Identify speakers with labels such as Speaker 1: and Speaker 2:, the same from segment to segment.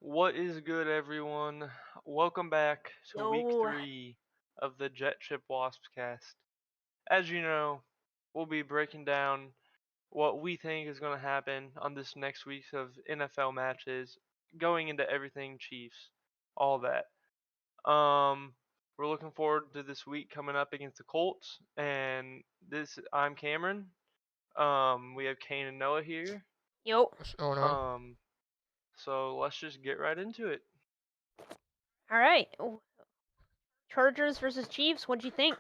Speaker 1: What is good, everyone? Welcome back to week
Speaker 2: Yo,
Speaker 1: 3 of the Jet Chip WaspCast. As you know, we'll be breaking down what we think is going to happen on this next week of NFL matches, going into everything Chiefs, all that. Um, we're looking forward to this week coming up against the Colts, and I'm Cameron. We have Kane and Noah here.
Speaker 2: yo.
Speaker 3: What's going on?
Speaker 1: Um, so let's just get right into it.
Speaker 2: All right. Chargers versus Chiefs. What'd you think?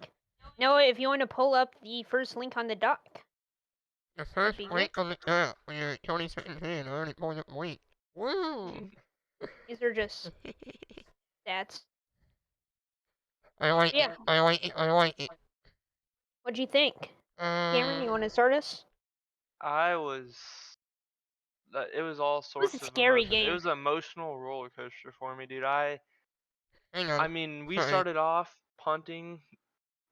Speaker 2: Noah, if you want to pull up the first link on the doc,
Speaker 3: The
Speaker 2: that'd
Speaker 3: first
Speaker 2: be great.
Speaker 3: link on the app when you're 20 seconds in, already pulling up the link. Woo!
Speaker 2: These are just stats.
Speaker 3: I like it.
Speaker 2: Yeah.
Speaker 3: I like it. I like it.
Speaker 2: What'd you think? Cameron, you want to start us?
Speaker 1: I was it was all
Speaker 2: It was a
Speaker 1: sorts of
Speaker 2: scary
Speaker 1: emotion. It
Speaker 2: game.
Speaker 1: was an emotional roller coaster for me, dude.
Speaker 3: Hang
Speaker 1: I
Speaker 3: on.
Speaker 1: mean, we
Speaker 3: Sorry.
Speaker 1: started off punting.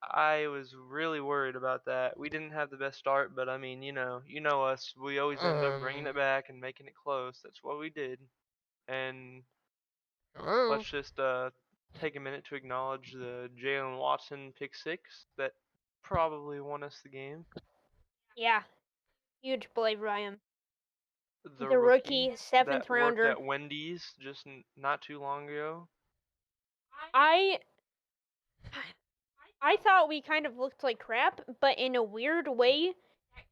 Speaker 1: I was really worried about that. We didn't have the best start, but I mean, you know us. We always end up bringing it
Speaker 3: Um.
Speaker 1: back and making it close. That's what we did. And
Speaker 3: Hello?
Speaker 1: let's just take a minute to acknowledge the Jalen Watson pick six that probably won us the game.
Speaker 2: Yeah. Huge play, Ryan.
Speaker 1: The
Speaker 2: The
Speaker 1: rookie
Speaker 2: rookie, seventh
Speaker 1: that worked
Speaker 2: rounder.
Speaker 1: at Wendy's just not too long ago.
Speaker 2: I I thought we kind of looked like crap, but in a weird way,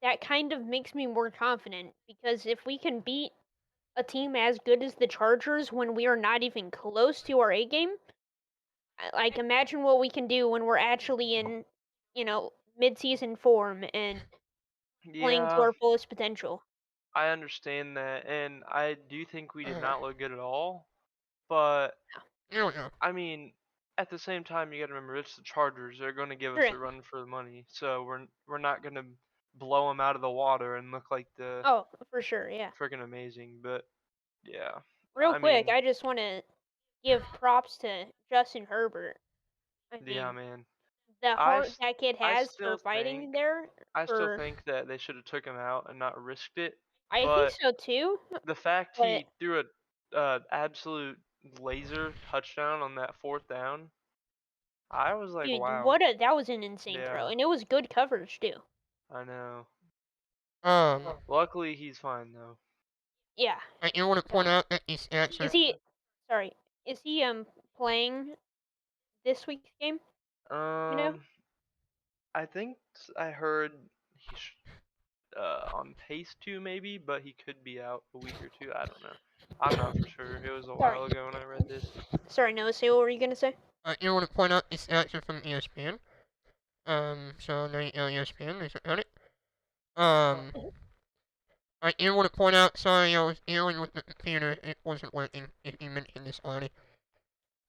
Speaker 2: that kind of makes me more confident because if we can beat a team as good as the Chargers when we are not even close to our A game, like imagine what we can do when we're actually in, mid-season form and playing to
Speaker 1: Yeah,
Speaker 2: our fullest potential.
Speaker 1: I understand that, and I do think we did
Speaker 3: Uh,
Speaker 1: not look good at all. But
Speaker 3: you don't know.
Speaker 1: I mean, at the same time, you got to remember it's the Chargers. They're going to give us
Speaker 2: True.
Speaker 1: a run for the money, so we're not going to blow them out of the water and look like the
Speaker 2: Oh, for sure, yeah.
Speaker 1: freaking amazing. But yeah,
Speaker 2: Real
Speaker 1: I
Speaker 2: quick,
Speaker 1: mean,
Speaker 2: I just want to give props to Justin Herbert. I
Speaker 1: yeah,
Speaker 2: mean,
Speaker 1: man.
Speaker 2: the
Speaker 1: I
Speaker 2: heart
Speaker 1: s-
Speaker 2: that kid
Speaker 1: I
Speaker 2: has for
Speaker 1: still
Speaker 2: fighting
Speaker 1: think
Speaker 2: there,
Speaker 1: I still
Speaker 2: for
Speaker 1: think that they should have took him out and not risked it.
Speaker 2: I think
Speaker 1: But
Speaker 2: so too,
Speaker 1: the fact
Speaker 2: but
Speaker 1: he threw a absolute laser touchdown on that fourth down, I was like,
Speaker 2: dude,
Speaker 1: wow.
Speaker 2: that was an insane throw,
Speaker 1: Yeah,
Speaker 2: and it was good coverage too.
Speaker 1: I know.
Speaker 3: Um.
Speaker 1: Luckily, he's fine though.
Speaker 2: Yeah.
Speaker 3: I do want to point out that these stats
Speaker 2: Is
Speaker 3: are.
Speaker 2: he? Sorry. Is he playing this week's game? You know?
Speaker 1: Um, I think I heard he's on pace to maybe, but he could be out a week or two. I don't know. I'm not for sure. It was a
Speaker 2: Sorry.
Speaker 1: while ago when I read this.
Speaker 2: Sorry, Noah. Say what were you gonna say?
Speaker 3: I do want to point out these stats are from ESPN. So now ESPN. They got it. Um. I do want to point out. Sorry, I was dealing with the computer. It wasn't working. If you mentioned this already.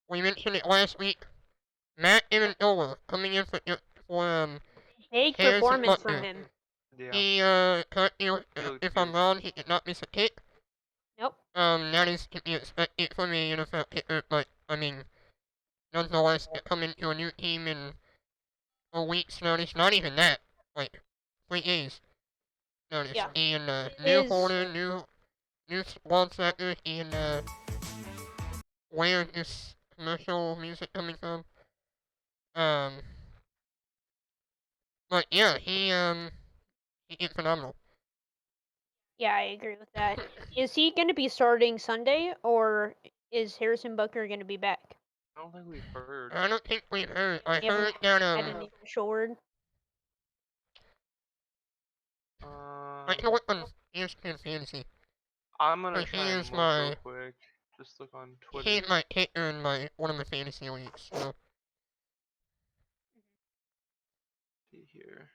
Speaker 3: We mentioned it last week. Matt Amendola coming in for
Speaker 2: Big
Speaker 3: Harrison
Speaker 2: performance from
Speaker 3: Butker.
Speaker 2: him.
Speaker 1: Yeah,
Speaker 3: He
Speaker 1: he looked
Speaker 3: if I'm
Speaker 1: good.
Speaker 3: wrong, he did not miss a kick.
Speaker 2: Nope.
Speaker 3: That is to be expected from a NFL kicker, but I mean, nonetheless, to come into a new team in a week's notice, not even that, like 3 days notice,
Speaker 2: Yeah.
Speaker 3: and new
Speaker 2: His
Speaker 3: holder, new linebacker, and where is this commercial music coming from? Um, but yeah, he did phenomenal.
Speaker 2: Yeah, I agree with that. Is he gonna be starting Sunday, or is Harrison Butker gonna be back?
Speaker 1: I don't think we've heard.
Speaker 3: I don't think we've heard. I
Speaker 2: We haven't
Speaker 3: heard that
Speaker 2: had an official word.
Speaker 3: I can
Speaker 1: Um,
Speaker 3: look on ESPN Fantasy.
Speaker 1: I'm gonna
Speaker 3: But
Speaker 1: try and look real
Speaker 3: my
Speaker 1: quick. Just look on
Speaker 3: he's
Speaker 1: Twitter.
Speaker 3: my kicker in my one of my fantasy leagues. So
Speaker 1: See here.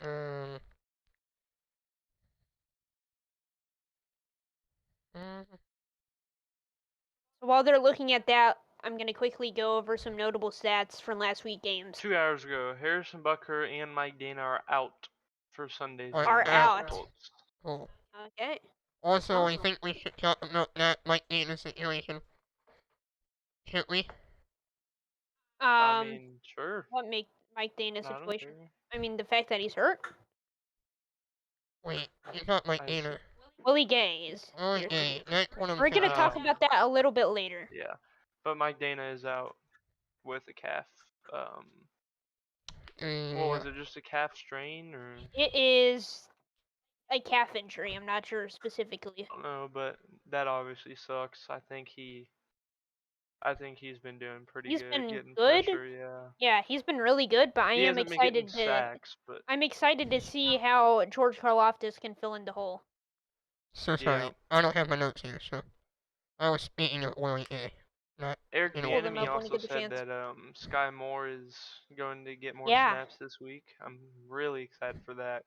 Speaker 3: um, mm,
Speaker 2: So while they're looking at that, I'm gonna quickly go over some notable stats from last week games.
Speaker 1: 2 hours ago, Harrison Butker and Mike Dana are out for Sunday's
Speaker 3: are
Speaker 1: game
Speaker 2: Are
Speaker 1: against the
Speaker 2: out.
Speaker 3: out.
Speaker 1: Colts.
Speaker 3: Cool.
Speaker 2: Okay.
Speaker 3: Also,
Speaker 2: Well,
Speaker 3: I think we should talk about that Mike Dana situation. Should we?
Speaker 1: I
Speaker 2: um,
Speaker 1: mean, sure.
Speaker 2: what make Mike Dana
Speaker 1: I don't
Speaker 2: situation?
Speaker 1: care.
Speaker 2: I mean, the fact that he's hurt.
Speaker 3: Wait, he's not Mike
Speaker 1: I s-
Speaker 3: Dana.
Speaker 2: Willie Gay is.
Speaker 3: Okay, that's what I'm
Speaker 2: We're gonna
Speaker 3: thinking
Speaker 2: talk
Speaker 3: of.
Speaker 2: about that a little bit later.
Speaker 1: Yeah, but Mike Dana is out with a calf. What
Speaker 3: Yeah.
Speaker 1: was it? Just a calf strain, or
Speaker 2: It is a calf injury. I'm not sure specifically.
Speaker 1: I don't know, but that obviously sucks. I think he's been doing pretty
Speaker 2: He's
Speaker 1: good,
Speaker 2: been
Speaker 1: getting
Speaker 2: good.
Speaker 1: pressure. Yeah,
Speaker 2: Yeah, he's been really good, but I
Speaker 1: he
Speaker 2: am
Speaker 1: hasn't been getting
Speaker 2: excited to.
Speaker 1: sacks, but
Speaker 2: I'm excited to see how George Karlaftis can fill in the hole.
Speaker 3: So
Speaker 1: yeah.
Speaker 3: sorry, I don't have my notes here, so I was speaking of Willie A. Not
Speaker 1: Eric
Speaker 3: in
Speaker 2: Pull them
Speaker 1: Bieniemy
Speaker 2: up
Speaker 3: order.
Speaker 2: when you
Speaker 1: also
Speaker 2: get the
Speaker 1: said
Speaker 2: chance.
Speaker 1: that Sky Moore is going to get more
Speaker 2: Yeah,
Speaker 1: snaps this week. I'm really excited for that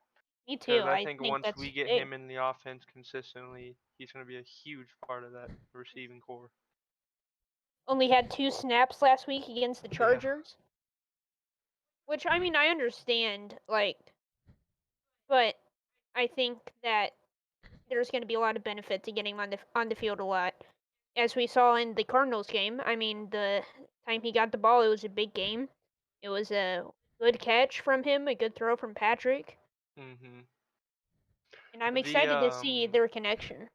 Speaker 2: me
Speaker 1: because
Speaker 2: too.
Speaker 1: I
Speaker 2: I
Speaker 1: think
Speaker 2: think
Speaker 1: once
Speaker 2: that's
Speaker 1: we get
Speaker 2: big.
Speaker 1: him in the offense consistently, he's going to be a huge part of that receiving core.
Speaker 2: Only had 2 snaps last week against the
Speaker 1: Yeah.
Speaker 2: Chargers. Which, I mean, I understand, but I think that there's going to be a lot of benefit to getting on the field a lot. As we saw in the Cardinals game, I mean, the time he got the ball, it was a big game. It was a good catch from him, a good throw from Patrick,
Speaker 1: Mhm.
Speaker 2: and I'm
Speaker 1: The
Speaker 2: excited to see their connection.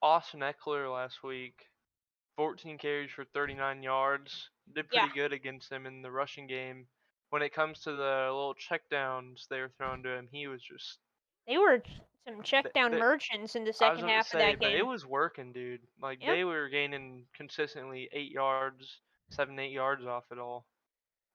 Speaker 1: Austin Eckler last week, 14 carries for 39 yards. Did
Speaker 2: Yeah,
Speaker 1: pretty good against them in the rushing game. When it comes to the little checkdowns they were throwing to him, he was just.
Speaker 2: they were some check
Speaker 1: th-
Speaker 2: down
Speaker 1: th-
Speaker 2: merchants in the
Speaker 1: I was
Speaker 2: second
Speaker 1: about to
Speaker 2: half of
Speaker 1: say,
Speaker 2: that
Speaker 1: but it
Speaker 2: game.
Speaker 1: was working, dude. Like
Speaker 2: Yep,
Speaker 1: they were gaining consistently 8 yards, 7, 8 yards off it all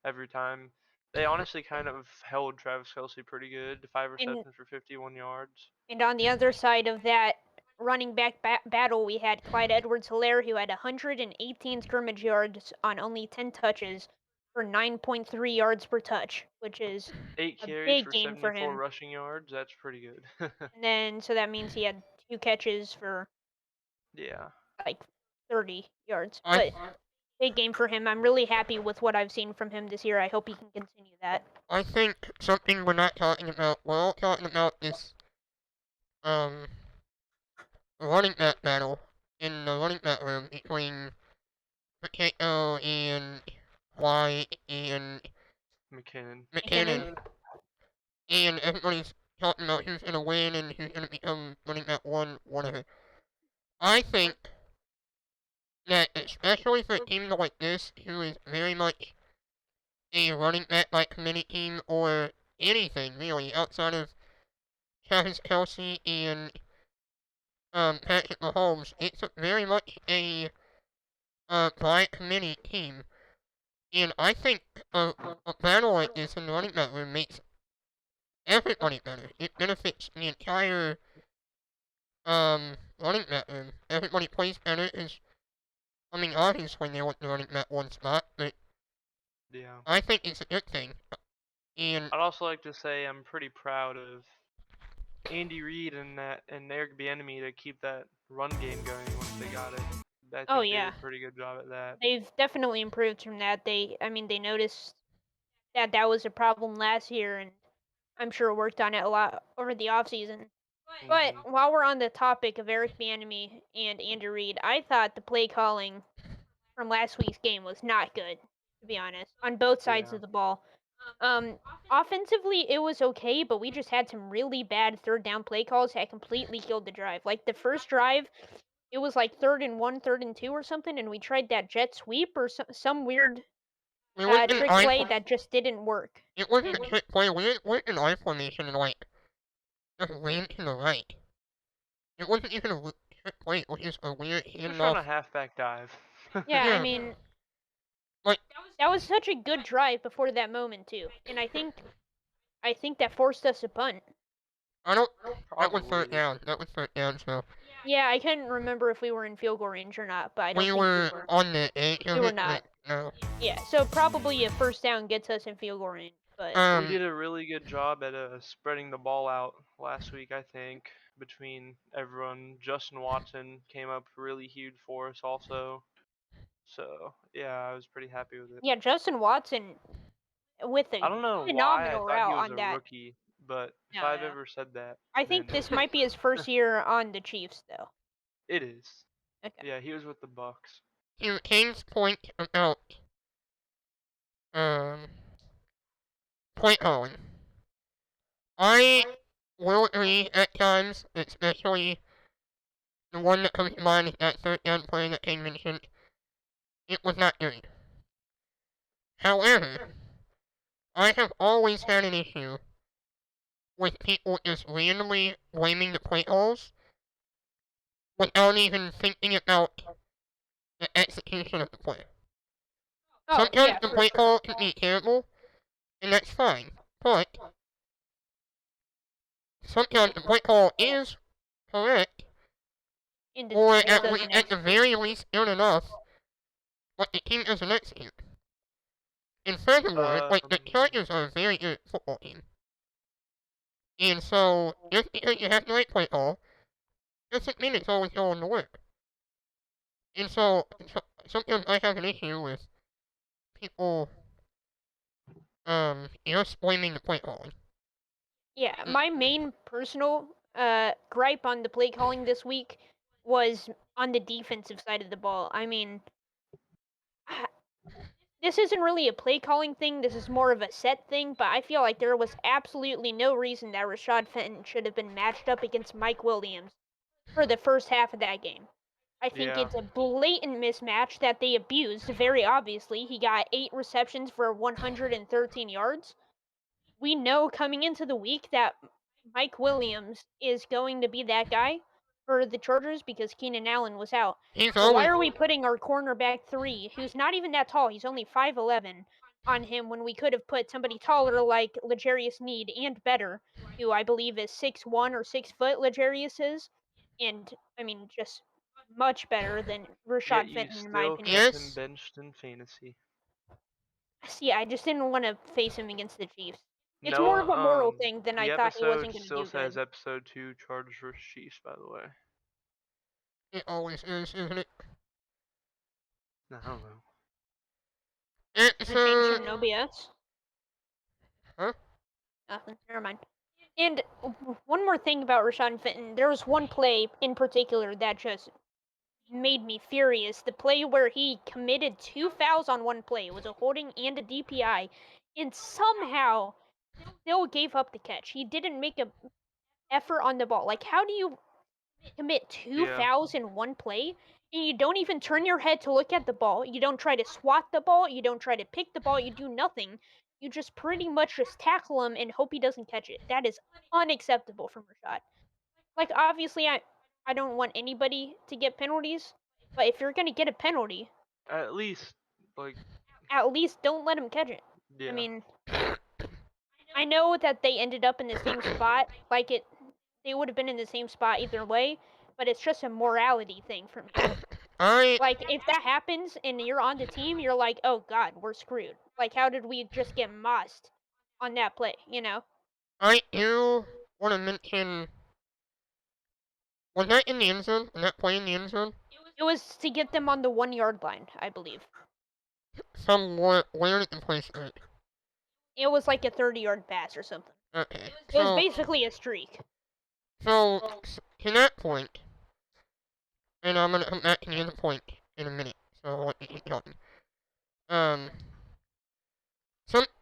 Speaker 1: every time. They honestly kind of held Travis Kelce pretty good. 5 receptions
Speaker 2: and
Speaker 1: for 51 yards.
Speaker 2: And on the other side of that running back battle, we had Clyde Edwards-Helaire, who had 118 scrimmage yards on only 10 touches for 9.3 yards per touch, which is
Speaker 1: Eight
Speaker 2: a
Speaker 1: carries
Speaker 2: big
Speaker 1: for
Speaker 2: game for
Speaker 1: 74
Speaker 2: him.
Speaker 1: rushing yards. That's pretty good.
Speaker 2: And then, so that means he had 2 catches for
Speaker 1: Yeah.
Speaker 2: like 30 yards.
Speaker 3: I
Speaker 2: But big game for him. I'm really happy with what I've seen from him this year. I hope he can continue that.
Speaker 3: I think something we're not talking about. We're all talking about this um running back battle in the running back room between Pacheco and White and
Speaker 1: McKinnon.
Speaker 3: McKinnon, and everybody's talking about who's gonna win and who's gonna become running back one, whatever. I think that especially for a team like this, who is very much a running back by committee team or anything really outside of Travis Kelsey and Patrick Mahomes, it's very much a by committee team. And I think a battle like this in the running back room makes everybody better. It benefits the entire running back room. Everybody plays better. I mean, obviously they want the running back one spot, but
Speaker 1: Yeah.
Speaker 3: I think it's a good thing. And
Speaker 1: I'd also like to say I'm pretty proud of Andy Reid and Eric Bieniemy to keep that run game going once they got it. I
Speaker 2: Oh,
Speaker 1: think they
Speaker 2: yeah.
Speaker 1: did a pretty good job at that.
Speaker 2: They've definitely improved from that. They noticed that was a problem last year, and I'm sure worked on it a lot over the offseason. But
Speaker 1: Mhm.
Speaker 2: while we're on the topic of Eric Bieniemy and Andrew Reid, I thought the play calling from last week's game was not good, to be honest, on both sides
Speaker 1: Yeah.
Speaker 2: of the ball. Offensively, it was okay, but we just had some really bad third down play calls that completely killed the drive. Like the first drive, it was like 3rd and 1, 3rd and 2 or something, and we tried that jet sweep or some weird
Speaker 3: it was an
Speaker 2: trick play that just didn't work.
Speaker 3: It wasn't
Speaker 2: And
Speaker 3: a trick play. We went in I formation and like just lean to the right. It wasn't even a trick play. It was just a weird
Speaker 1: Just run a
Speaker 3: handoff.
Speaker 1: halfback dive.
Speaker 2: yeah, I
Speaker 3: Yeah,
Speaker 2: mean,
Speaker 3: like
Speaker 2: that was such a good drive before that moment too. And I think that forced us to punt.
Speaker 3: I don't. That was third
Speaker 1: Probably.
Speaker 3: down. That was third down. So
Speaker 2: Yeah, I couldn't remember if we were in field goal range or not, but I don't
Speaker 3: we
Speaker 2: think we
Speaker 3: were
Speaker 2: were.
Speaker 3: on the edge
Speaker 2: We
Speaker 3: of
Speaker 2: were
Speaker 3: it, but
Speaker 2: not.
Speaker 3: no.
Speaker 2: Yeah, so probably a first down gets us in field goal range, but
Speaker 1: We
Speaker 3: Um,
Speaker 1: did a really good job at spreading the ball out last week, I think, between everyone. Justin Watson came up really huge for us also. So, yeah, I was pretty happy with it.
Speaker 2: yeah, Justin Watson with
Speaker 1: I
Speaker 2: a
Speaker 1: don't know why I
Speaker 2: phenomenal
Speaker 1: thought he
Speaker 2: route
Speaker 1: was
Speaker 2: on
Speaker 1: a
Speaker 2: that.
Speaker 1: rookie, but if
Speaker 2: No,
Speaker 1: I've
Speaker 2: no.
Speaker 1: ever said that,
Speaker 2: I
Speaker 1: then
Speaker 2: think this might be his first year on the Chiefs, though.
Speaker 1: it is.
Speaker 2: Okay.
Speaker 1: Yeah, he was with the Bucks.
Speaker 3: to Kane's point about um point calling, I will agree at times, especially The one that comes to mind is that third down play that Kane mentioned. It was not good. However, I have always had an issue with people just randomly blaming the play calls without even thinking about the execution of the play.
Speaker 2: Oh,
Speaker 3: Sometimes
Speaker 2: yeah,
Speaker 3: the
Speaker 2: for
Speaker 3: play
Speaker 2: sure.
Speaker 3: call can be terrible, and that's fine. But sometimes the play call is correct,
Speaker 2: And the
Speaker 3: or
Speaker 2: team just
Speaker 3: at
Speaker 2: doesn't
Speaker 3: the
Speaker 2: execute.
Speaker 3: very least good enough, but the team doesn't execute. And furthermore, like the Chargers are a very good football team. And so, just because you have the right play call, doesn't mean it's always going to work. And so sometimes I have an issue with people, just blaming the play calling.
Speaker 2: Yeah, my main personal gripe on the play calling this week was on the defensive side of the ball. I mean, this isn't really a play calling thing, this is more of a set thing, but I feel like there was absolutely no reason that Rashad Fenton should have been matched up against Mike Williams for the first half of that game. I think
Speaker 1: Yeah.
Speaker 2: it's a blatant mismatch that they abused, very obviously. He got 8 receptions for 113 yards. We know coming into the week that Mike Williams is going to be that guy for the Chargers because Keenan Allen was out.
Speaker 3: He's
Speaker 2: So why
Speaker 3: always
Speaker 2: are we putting our cornerback 3, who's not even that tall, he's only 5'11", on him when we could have put somebody taller like L'Jarius Need and better, who I believe is 6'1" or 6 foot L'Jarius is, and I mean just much better than
Speaker 1: Yet
Speaker 2: Rashad
Speaker 1: you
Speaker 2: Fenton in my
Speaker 1: still
Speaker 2: opinion.
Speaker 1: kept him
Speaker 3: yes.
Speaker 1: benched in fantasy.
Speaker 2: See, I just didn't want to face him against the Chiefs. It's more
Speaker 1: No,
Speaker 2: of a moral thing than I
Speaker 1: the
Speaker 2: thought he
Speaker 1: episode
Speaker 2: wasn't going to
Speaker 1: still
Speaker 2: do
Speaker 1: says
Speaker 2: good.
Speaker 1: episode 2 Chargers vs Chiefs, by the way.
Speaker 3: It always is, isn't it?
Speaker 1: I don't know.
Speaker 2: Does it change
Speaker 3: So,
Speaker 2: from no BS?
Speaker 3: huh?
Speaker 2: Nothing. Never mind. And one more thing about Rashawn Fenton. There was one play in particular that just made me furious. The play where he committed 2 fouls on one play. It was a holding and a DPI. And somehow still gave up the catch. He didn't make a effort on the ball. Like, how do you commit 2
Speaker 1: Yeah.
Speaker 2: fouls in one play and you don't even turn your head to look at the ball? You don't try to swat the ball, you don't try to pick the ball, you do nothing. You just pretty much just tackle him and hope he doesn't catch it. That is unacceptable from Rashad. Like, obviously I don't want anybody to get penalties, but if you're going to get a penalty,
Speaker 1: At least, like,
Speaker 2: at least don't let him catch it.
Speaker 1: yeah.
Speaker 2: I mean, I know that they ended up in the same spot, they would have been in the same spot either way, but it's just a morality thing for me.
Speaker 3: I
Speaker 2: Like, if that happens and you're on the team, you're like, oh god, we're screwed. Like, how did we just get mossed on that play, you know?
Speaker 3: I do want to mention, was that in the end zone? Was that play in the end zone?
Speaker 2: It was to get them on the 1-yard line, I believe.
Speaker 3: Somewhere, where did the play start?
Speaker 2: It was like a 30-yard pass or something.
Speaker 3: Okay,
Speaker 2: It was
Speaker 3: so,
Speaker 2: basically a streak.
Speaker 3: to that point, and I'm gonna come back to the other point in a minute, so I'll let you keep talking.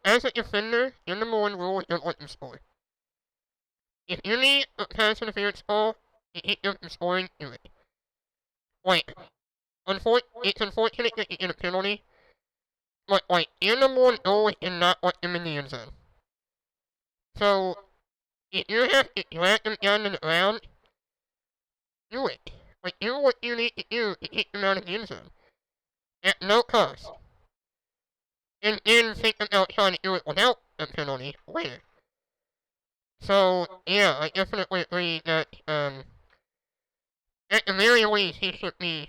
Speaker 3: As a defender, your number one rule is don't let them score. If you need a pass interference call, you keep them from scoring, do it. Like, it's unfortunate that you get a penalty, but, like, your number one goal is to not let them in the end zone. So, if you have to drag them down to the ground, do it. Like, do what you need to do to keep them out of the end zone. At no cost. And then think about trying to do it without a penalty later. So, yeah, I definitely agree that, at the very least, he should be,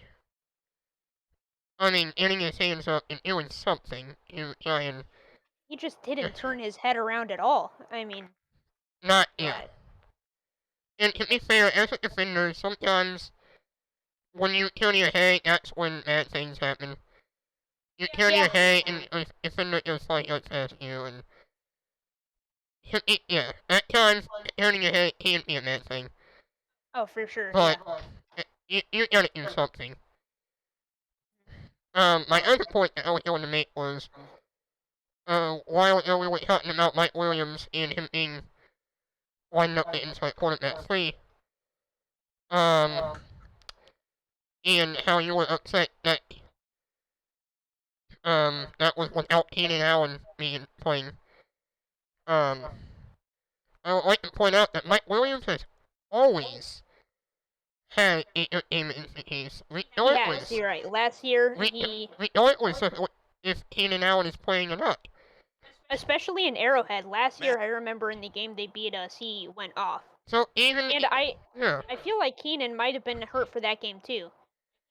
Speaker 3: getting his hands up and doing something to try and
Speaker 2: He just didn't turn his head around at all. I mean,
Speaker 3: not, yeah.
Speaker 2: God.
Speaker 3: And to be fair, as a defender, sometimes when you turn your head, that's when bad things happen. You turn your head and a defender just like goes past you, and yeah, at times turning your head can be a bad thing.
Speaker 2: Oh, for sure.
Speaker 3: But
Speaker 2: Yeah.
Speaker 3: you gotta do something. My other point that I was going to make was, while we were talking about Mike Williams and him being lined up the inside quarterback 3, and how you were upset that that was without Keenan Allen being playing. I would like to point out that Mike Williams has always had entertainment in the case,
Speaker 2: Yes,
Speaker 3: regardless.
Speaker 2: you're right. Last year,
Speaker 3: Regardless of if Keenan Allen is playing or not.
Speaker 2: especially in Arrowhead, last year I remember in the game they beat us, he went off.
Speaker 3: So even
Speaker 2: And I
Speaker 3: yeah,
Speaker 2: feel like Keenan might have been hurt for that game too.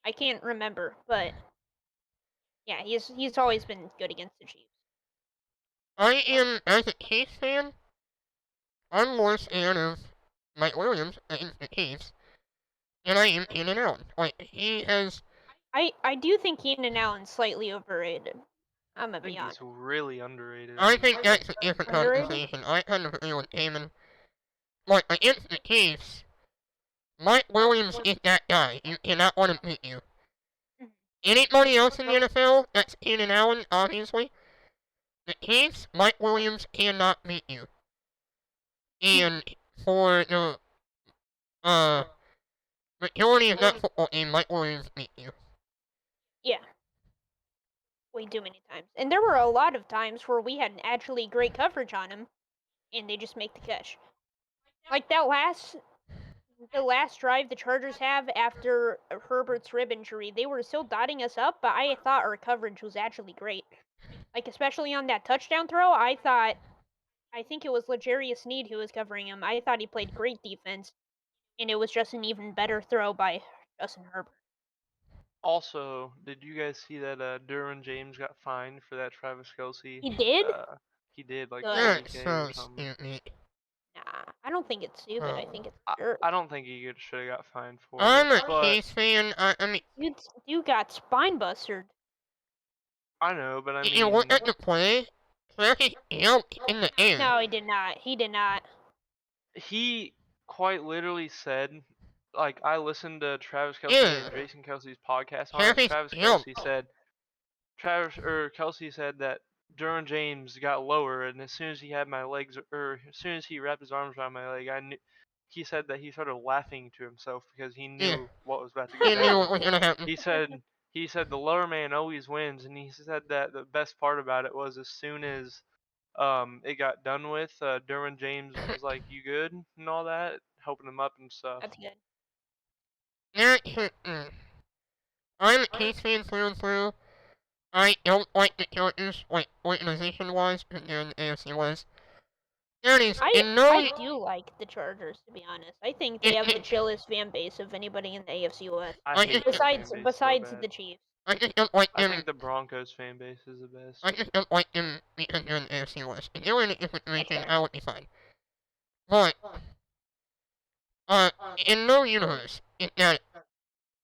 Speaker 2: I can't remember, but yeah, he's always been good against the Chiefs.
Speaker 3: I am as a Chiefs fan. I'm more fan of Mike Williams against the Chiefs than I am Keenan Allen. Like he has.
Speaker 2: I do think Keenan Allen's slightly overrated. I'm
Speaker 1: I
Speaker 2: gonna be
Speaker 1: think he's
Speaker 2: honest.
Speaker 1: really underrated.
Speaker 3: I think that's a different
Speaker 2: Underrated?
Speaker 3: conversation. I kind of agree with Damon. Like against the Chiefs, Mike Williams is that guy. You cannot want to beat you. Anybody else in the NFL that's Keenan Allen, obviously. The Chiefs, Mike Williams cannot beat you. And for the majority of that football game, Mike Williams beat you.
Speaker 2: Yeah. Way too many times. And there were a lot of times where we had actually great coverage on him, and they just make the catch. Like the last drive the Chargers have after Herbert's rib injury, they were still dotting us up, but I thought our coverage was actually great. Like especially on that touchdown throw, I think it was L'Jarius Sneed who was covering him. I thought he played great defense, and it was just an even better throw by Justin Herbert.
Speaker 1: Also, did you guys see that Derwin James got fined for that Travis Kelce?
Speaker 2: He did?
Speaker 1: He did like
Speaker 2: Good.
Speaker 1: 30K
Speaker 3: That's
Speaker 1: or
Speaker 3: so
Speaker 1: something.
Speaker 3: stupid.
Speaker 2: Nah, I don't think it's stupid. I think it's
Speaker 1: I,
Speaker 2: dirt.
Speaker 1: I don't think he should have got fined for
Speaker 3: I'm
Speaker 1: it,
Speaker 3: a
Speaker 1: but
Speaker 3: Chiefs fan. I mean,
Speaker 2: You got spine bustered.
Speaker 1: I know, but I
Speaker 3: you
Speaker 1: mean,
Speaker 3: look at the play. Travis jumped in the air.
Speaker 2: No, he did not. He did not.
Speaker 1: he quite literally said, like, I listened to Travis Kelce
Speaker 3: Yeah.
Speaker 1: and Jason Kelsey's podcast on it.
Speaker 3: Travis
Speaker 1: Kelsey said that Derwin James got lower, and as soon as he had my legs, or as soon as he wrapped his arms around my leg, I knew. He said that he started laughing to himself because he knew
Speaker 3: Yeah.
Speaker 1: what was about to
Speaker 3: He
Speaker 1: go
Speaker 3: knew
Speaker 1: down.
Speaker 3: what was gonna happen.
Speaker 1: He said the lower man always wins, and he said that the best part about it was as soon as it got done with, Derwin James was like, "You good?" and all that, helping him up and stuff.
Speaker 2: That's good.
Speaker 3: I'm a Chiefs fan through and through. I don't like the Chargers, like organization-wise, and they're in the AFC West. That is,
Speaker 2: I do like the Chargers, to be honest. I think they have the chillest fan base of anybody in the AFC West.
Speaker 1: I hate their fan base
Speaker 2: Besides
Speaker 1: so bad.
Speaker 2: the Chiefs.
Speaker 3: I just don't like
Speaker 1: I
Speaker 3: them.
Speaker 1: think the Broncos fan base is the best.
Speaker 3: I just don't like them because they're in the AFC West. If they were in a different region,
Speaker 2: fair.
Speaker 3: I would be fine. But, in no universe, it's not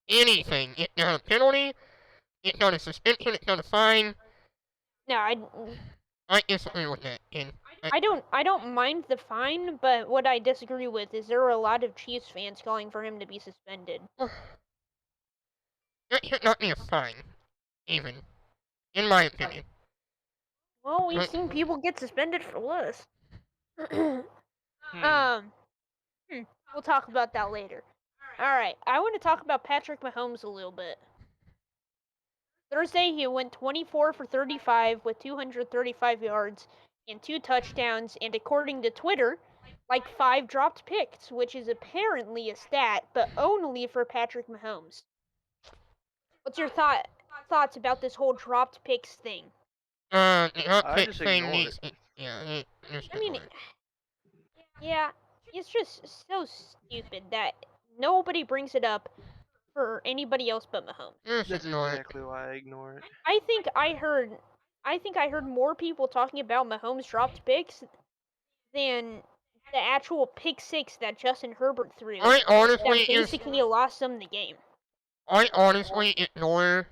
Speaker 3: anything. It's not a penalty, it's not a suspension, it's not a fine.
Speaker 2: No,
Speaker 3: I disagree with that. And
Speaker 2: I don't mind the fine, but what I disagree with is there are a lot of Chiefs fans calling for him to be suspended.
Speaker 3: that should not be a fine, even, in my opinion.
Speaker 2: Well, we've
Speaker 3: Right.
Speaker 2: seen people get suspended for less.
Speaker 1: Hmm.
Speaker 2: We'll talk about that later. Alright, I want to talk about Patrick Mahomes a little bit. Thursday, he went 24 for 35 with 235 yards and 2 touchdowns, and according to Twitter, like 5 dropped picks, which is apparently a stat, but only for Patrick Mahomes. What's your thoughts about this whole dropped picks thing?
Speaker 3: The hot
Speaker 1: I
Speaker 3: pick
Speaker 1: just
Speaker 3: thing
Speaker 1: ignore
Speaker 3: needs.
Speaker 1: it.
Speaker 3: Yeah, just
Speaker 2: I mean,
Speaker 3: ignore it.
Speaker 2: yeah, it's just so stupid that nobody brings it up for anybody else but Mahomes.
Speaker 3: Just
Speaker 1: That's
Speaker 3: ignore
Speaker 1: exactly why I ignore it.
Speaker 2: I think I heard more people talking about Mahomes dropped picks than the actual pick six that Justin Herbert threw.
Speaker 3: I
Speaker 2: That
Speaker 3: honestly
Speaker 2: basically lost them the game.
Speaker 3: I honestly ignore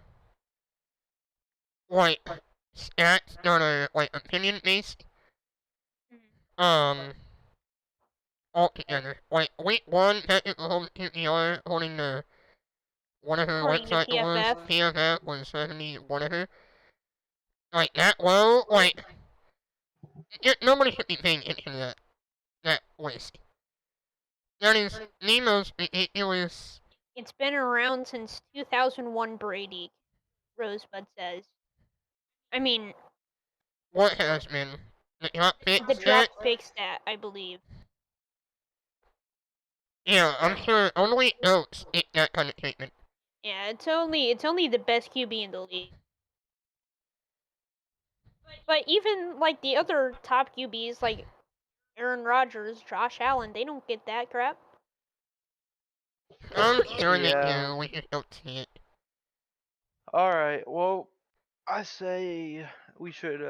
Speaker 3: like stats that are like opinion based. Altogether. Like week 1, Patrick Mahomes QPR holding the whatever
Speaker 2: According to
Speaker 3: website it was,
Speaker 2: PFF.
Speaker 3: PFF was 70 whatever. Like that low, like nobody should be paying attention to that list. That is the most ridiculous
Speaker 2: It's been around since 2001 Brady, Rosebud says. I mean,
Speaker 3: What has been? The drop
Speaker 2: the
Speaker 3: pick
Speaker 2: drop
Speaker 3: stat?
Speaker 2: pick stat, I believe.
Speaker 3: Yeah, I'm sure only goats get that kind of treatment.
Speaker 2: Yeah, it's only the best QB in the league. But even like the other top QBs, like Aaron Rodgers, Josh Allen, they don't get that crap.
Speaker 3: I'm sure they
Speaker 1: Yeah.
Speaker 3: do, we just don't see it.
Speaker 1: Alright, well, I say we should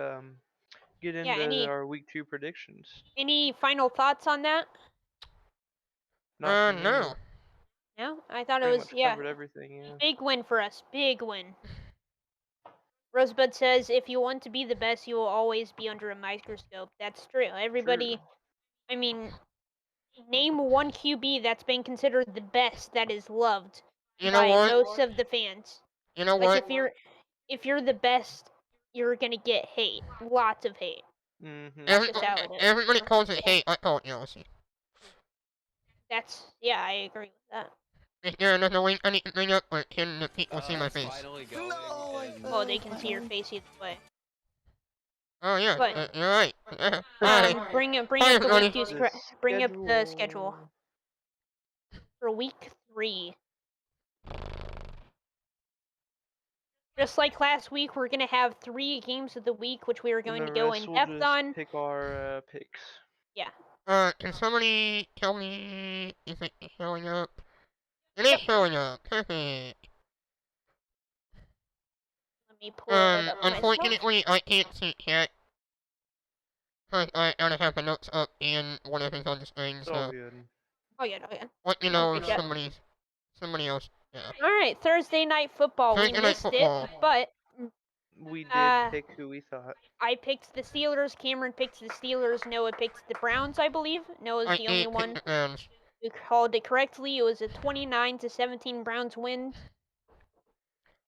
Speaker 1: get
Speaker 2: Yeah,
Speaker 1: into our week 2 predictions.
Speaker 2: any final thoughts on that?
Speaker 1: Not from me.
Speaker 3: No.
Speaker 2: No, I thought it
Speaker 1: Pretty
Speaker 2: was
Speaker 1: much covered everything, yeah.
Speaker 2: big win for us. Big win. Rosebud says, if you want to be the best, you will always be under a microscope. That's true. Everybody,
Speaker 1: True.
Speaker 2: I mean, name one QB that's been considered the best that is loved
Speaker 3: You know
Speaker 2: by
Speaker 3: what?
Speaker 2: most of the fans.
Speaker 3: You know
Speaker 2: Like
Speaker 3: what?
Speaker 2: if you're the best, you're gonna get hate. Lots of hate.
Speaker 1: Mm-hmm.
Speaker 2: That's just how it is.
Speaker 3: Everybody calls it hate, I call it jealousy.
Speaker 2: Yeah, I agree with that.
Speaker 3: Is there another link I need to bring up, or can the people see my face?
Speaker 2: Oh, they can see your face either way.
Speaker 3: Oh yeah,
Speaker 2: But
Speaker 3: you're right. Hi.
Speaker 2: bring up
Speaker 3: Hi,
Speaker 2: the
Speaker 3: everybody.
Speaker 2: week two bring up the schedule for week 3. Just like last week, we're gonna have 3 games of the week, which we are going
Speaker 1: And
Speaker 2: to
Speaker 1: the
Speaker 2: go
Speaker 1: rest
Speaker 2: in
Speaker 1: we'll
Speaker 2: depth
Speaker 1: just
Speaker 2: on.
Speaker 1: pick our picks.
Speaker 2: Yeah.
Speaker 3: Can somebody tell me if it's showing up? It is showing up. Perfect.
Speaker 2: Let me pull it up myself.
Speaker 3: Unfortunately, I can't see chat. Cause I don't have the notes up and whatever's on the screen,
Speaker 1: It's all
Speaker 3: so
Speaker 1: good.
Speaker 2: Oh yeah.
Speaker 3: let me know if
Speaker 2: Okay,
Speaker 3: somebody else. Yeah.
Speaker 2: All right, Thursday night football.
Speaker 3: Thursday
Speaker 2: We
Speaker 3: night
Speaker 2: missed
Speaker 3: football.
Speaker 2: it, but
Speaker 1: We did
Speaker 2: uh,
Speaker 1: pick who we thought.
Speaker 2: I picked the Steelers. Cameron picked the Steelers. Noah picked the Browns, I believe. Noah's
Speaker 3: I
Speaker 2: the only
Speaker 3: picked
Speaker 2: one
Speaker 3: the Browns.
Speaker 2: who called it correctly. It was a 29-17 Browns win.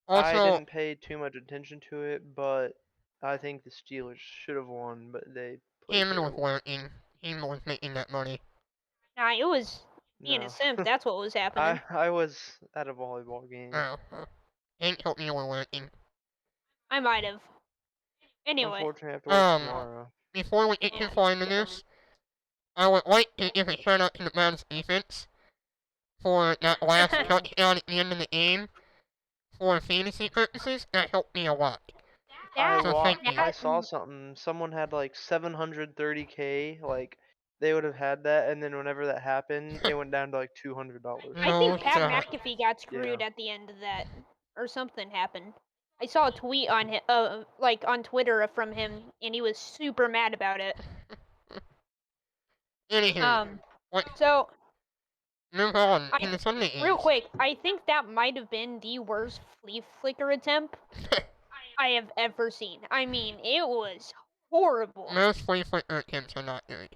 Speaker 1: I
Speaker 3: Also,
Speaker 1: didn't pay too much attention to it, but I think the Steelers should have won, but they played
Speaker 3: Cameron was
Speaker 1: terrible.
Speaker 3: working. He was making that money.
Speaker 2: Nah, it was being
Speaker 1: No.
Speaker 2: a simp. That's what was happening.
Speaker 1: I was at a volleyball game.
Speaker 3: Oh. Hank told me you were working.
Speaker 2: I might have. Anyway.
Speaker 1: Unfortunately, I have to work tomorrow.
Speaker 3: Before we get too far into this, I would like to give a shout out to the Browns defense for that last touchdown at the end of the game. For fantasy purposes, that helped me a lot.
Speaker 1: I saw something. Someone had like 730K. Like they would have had that, and then whenever that happened, it went down to like $200.
Speaker 2: I think Pat McAfee got screwed at the end of that, or something happened. I saw a tweet on him, like on Twitter from him, and he was super mad about it.
Speaker 3: Anywho,
Speaker 2: so
Speaker 3: move on in the Sunday games.
Speaker 2: real quick, I think that might have been the worst flea flicker attempt I have ever seen. I mean, it was horrible.
Speaker 3: Most flea flicker attempts are not good.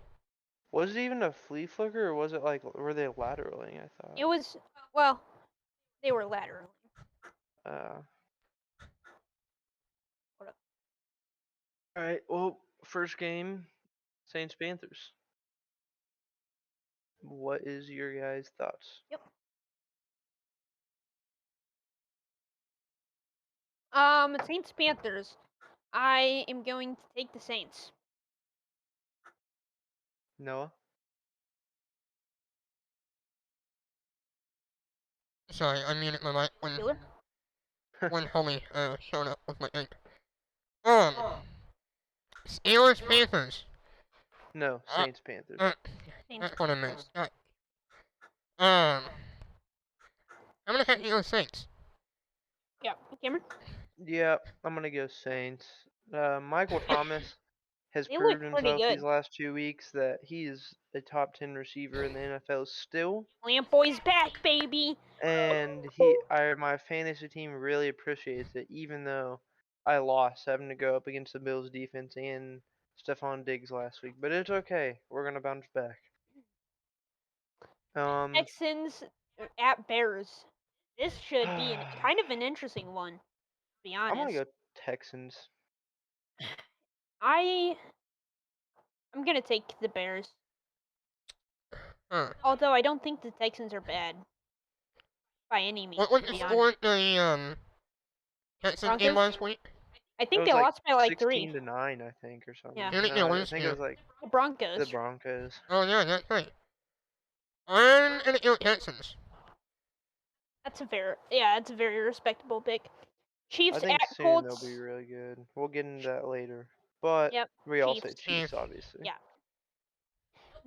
Speaker 1: Was it even a flea flicker, or was it like, were they lateraling? I thought.
Speaker 2: It was, well, they were lateraling.
Speaker 1: Alright, well, first game, Saints Panthers. What is your guys' thoughts?
Speaker 2: Yep. Saints Panthers. I am going to take the Saints.
Speaker 1: Noah?
Speaker 3: Sorry, I muted my mic when homie showed up with my thing. Steelers Panthers.
Speaker 1: No, Saints Panthers.
Speaker 3: That's what I meant. I'm gonna have to go Saints.
Speaker 2: Yeah, Cameron?
Speaker 1: Yeah, I'm gonna go Saints. Michael Thomas has
Speaker 2: They
Speaker 1: proved
Speaker 2: look pretty
Speaker 1: himself
Speaker 2: good.
Speaker 1: these last 2 weeks that he is a top 10 receiver in the NFL still.
Speaker 2: Lamp Boy's back, baby.
Speaker 1: And my fantasy team really appreciates it, even though I lost having to go up against the Bills defense and Stephon Diggs last week. But it's okay. We're gonna bounce back.
Speaker 2: Texans at Bears. This should be kind of an interesting one, to be honest.
Speaker 1: I'm gonna go Texans.
Speaker 2: I'm gonna take the Bears.
Speaker 3: Huh.
Speaker 2: Although I don't think the Texans are bad. by any means.
Speaker 3: What was
Speaker 2: To
Speaker 3: the
Speaker 2: be
Speaker 3: score
Speaker 2: honest,
Speaker 3: at the Texans game
Speaker 2: Broncos.
Speaker 3: last week?
Speaker 2: I
Speaker 1: It
Speaker 2: think
Speaker 1: was
Speaker 2: they
Speaker 1: like
Speaker 2: lost by like 3.
Speaker 1: 16-9, I think, or something.
Speaker 2: Yeah.
Speaker 3: Who did they
Speaker 1: No, I
Speaker 3: lose
Speaker 1: think it
Speaker 3: to?
Speaker 1: was like
Speaker 2: The
Speaker 1: the
Speaker 2: Broncos.
Speaker 1: Broncos.
Speaker 3: Oh yeah, that's right. And the Texans.
Speaker 2: That's a very respectable pick. Chiefs
Speaker 1: I think
Speaker 2: at
Speaker 1: soon they'll
Speaker 2: Colts.
Speaker 1: be really good. We'll get into that later. But
Speaker 2: Yep.
Speaker 1: we all say
Speaker 2: Chiefs.
Speaker 1: Chiefs,
Speaker 3: Chiefs.
Speaker 1: obviously.
Speaker 2: Yeah.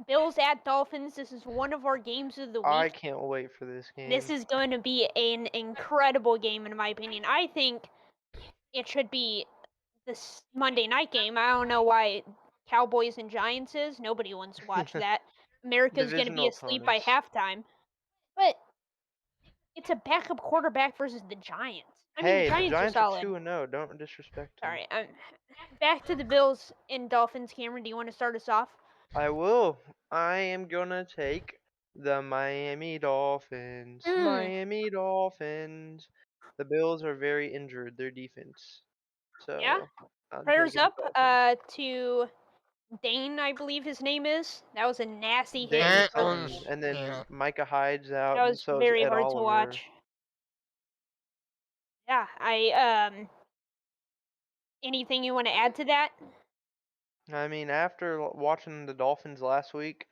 Speaker 2: Bills at Dolphins. This is one of our games of the week.
Speaker 1: I can't wait for this game.
Speaker 2: This is going to be an incredible game, in my opinion. I think it should be this Monday night game. I don't know why Cowboys and Giants is. Nobody wants to watch that. America's going to be
Speaker 1: Divisional
Speaker 2: asleep by
Speaker 1: opponents.
Speaker 2: halftime. But it's a backup quarterback versus the Giants. I mean,
Speaker 1: Hey,
Speaker 2: the Giants are solid.
Speaker 1: 2-0. Don't disrespect them.
Speaker 2: Sorry. Back to the Bills and Dolphins. Cameron, do you want to start us off?
Speaker 1: I will. I am gonna take the Miami Dolphins.
Speaker 2: Mm.
Speaker 1: Miami Dolphins. The Bills are very injured, their defense. So
Speaker 2: Yeah.
Speaker 1: I'm
Speaker 2: Prayers
Speaker 1: taking
Speaker 2: up
Speaker 1: Dolphins.
Speaker 2: to Dane, I believe his name is. That was a nasty hit.
Speaker 1: Dane
Speaker 3: That
Speaker 1: is
Speaker 3: was
Speaker 1: done, and then
Speaker 3: yeah.
Speaker 1: Micah Hyde's out,
Speaker 2: That
Speaker 1: and
Speaker 2: was
Speaker 1: so is
Speaker 2: very
Speaker 1: Ed
Speaker 2: hard to
Speaker 1: Oliver.
Speaker 2: watch. Yeah, anything you want to add to that?
Speaker 1: I mean, after watching the Dolphins last week,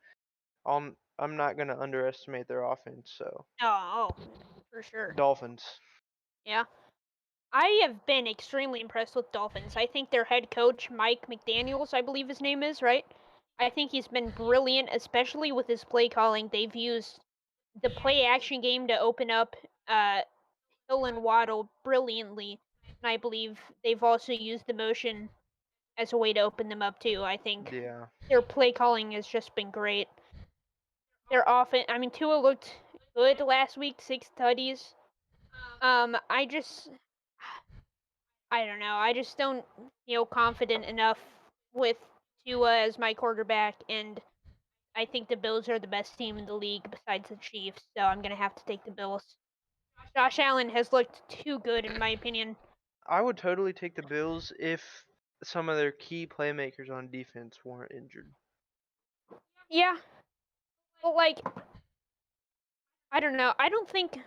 Speaker 1: I'm not gonna underestimate their offense. So
Speaker 2: Oh, for sure.
Speaker 1: Dolphins.
Speaker 2: Yeah. I have been extremely impressed with Dolphins. I think their head coach, Mike McDaniels, I believe his name is, right? I think he's been brilliant, especially with his play calling. They've used the play action game to open up Hill and Waddle brilliantly. And I believe they've also used the motion as a way to open them up too. I think
Speaker 1: Yeah.
Speaker 2: their play calling has just been great. Their offense, I mean, Tua looked good last week, 6 tutties. I don't know. I just don't feel confident enough with Tua as my quarterback, and I think the Bills are the best team in the league besides the Chiefs, so I'm gonna have to take the Bills. Josh Allen has looked too good, in my opinion.
Speaker 1: I would totally take the Bills if some of their key playmakers on defense weren't injured.
Speaker 2: Yeah, but like, I don't know. I don't think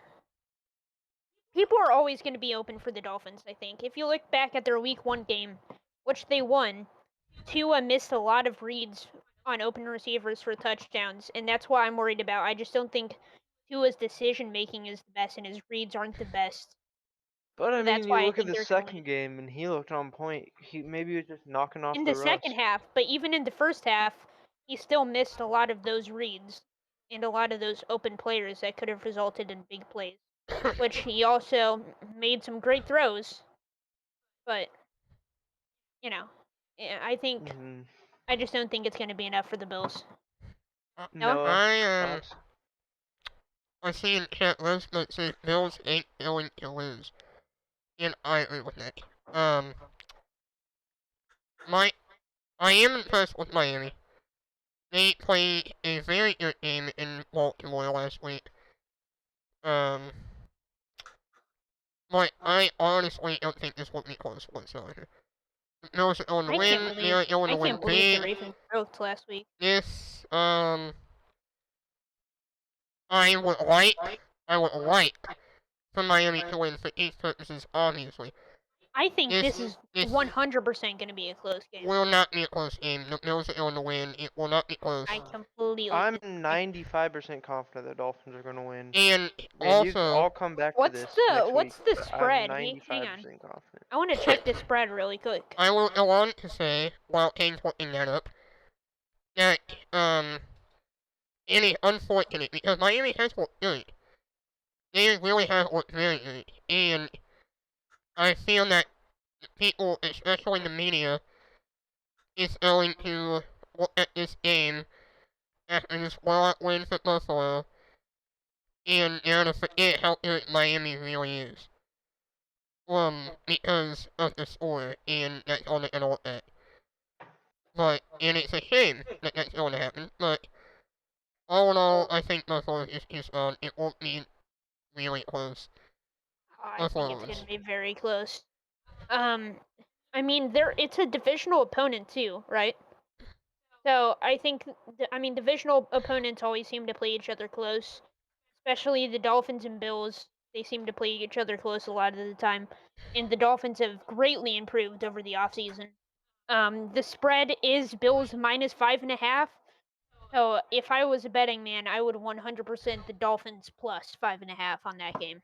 Speaker 2: people are always going to be open for the Dolphins, I think. If you look back at their week 1 game, which they won, Tua missed a lot of reads on open receivers for touchdowns, and that's what I'm worried about. I just don't think Tua's decision making is the best and his reads aren't the best.
Speaker 1: But I
Speaker 2: So that's
Speaker 1: mean, you
Speaker 2: why I
Speaker 1: look at
Speaker 2: think
Speaker 1: the
Speaker 2: they're going to
Speaker 1: second
Speaker 2: lose.
Speaker 1: game, and he looked on point. Maybe he was just knocking off
Speaker 2: In
Speaker 1: the
Speaker 2: the second
Speaker 1: rust.
Speaker 2: half, but even in the first half, he still missed a lot of those reads and a lot of those open players that could have resulted in big plays, which he also made some great throws. But, you know, I think I just don't think it's going to be enough for the Bills.
Speaker 1: Noah,
Speaker 3: I
Speaker 1: thoughts?
Speaker 3: I see in chat list that says Bills ain't going to lose, and I agree with that. I am impressed with Miami. They played a very good game in Baltimore last week. But I honestly don't think this will be close whatsoever. The Bills are going to win. They are going to
Speaker 2: I
Speaker 3: win
Speaker 2: can't believe the
Speaker 3: big.
Speaker 2: Ravens broke last week.
Speaker 3: This I would like for Miami to win for each purposes, obviously.
Speaker 2: I think this
Speaker 3: This
Speaker 2: is 100% going to be a close game.
Speaker 3: will not be a close game. The Bills are going to win. It will not be close.
Speaker 2: I completely
Speaker 1: I'm
Speaker 2: disagree.
Speaker 1: 95% confident the Dolphins are going to win.
Speaker 3: And
Speaker 1: And
Speaker 3: also,
Speaker 1: I'll come back to this next
Speaker 2: what's
Speaker 1: week.
Speaker 2: the
Speaker 1: but
Speaker 2: spread?
Speaker 1: I'm
Speaker 2: Hang
Speaker 1: 95%
Speaker 2: on.
Speaker 1: confident.
Speaker 2: I want to check the spread really quick.
Speaker 3: I will go on to say, while Kane's looking that up, that it is unfortunate because Miami has looked good. They really have looked very good, and I feel that people, especially the media, is going to look at this game after this blowout win for Buffalo, and they're gonna forget how good Miami really is. Because of the score, and that's all they're gonna look at. And it's a shame that that's going to happen, but all in all, I think Buffalo is on. It won't be really close.
Speaker 2: I think it's going to be very close. I mean, it's a divisional opponent too, right? So I think, divisional opponents always seem to play each other close, especially the Dolphins and Bills. They seem to play each other close a lot of the time, and the Dolphins have greatly improved over the offseason. The spread is Bills minus 5.5. So if I was a betting man, I would 100% the Dolphins plus 5.5 on that game.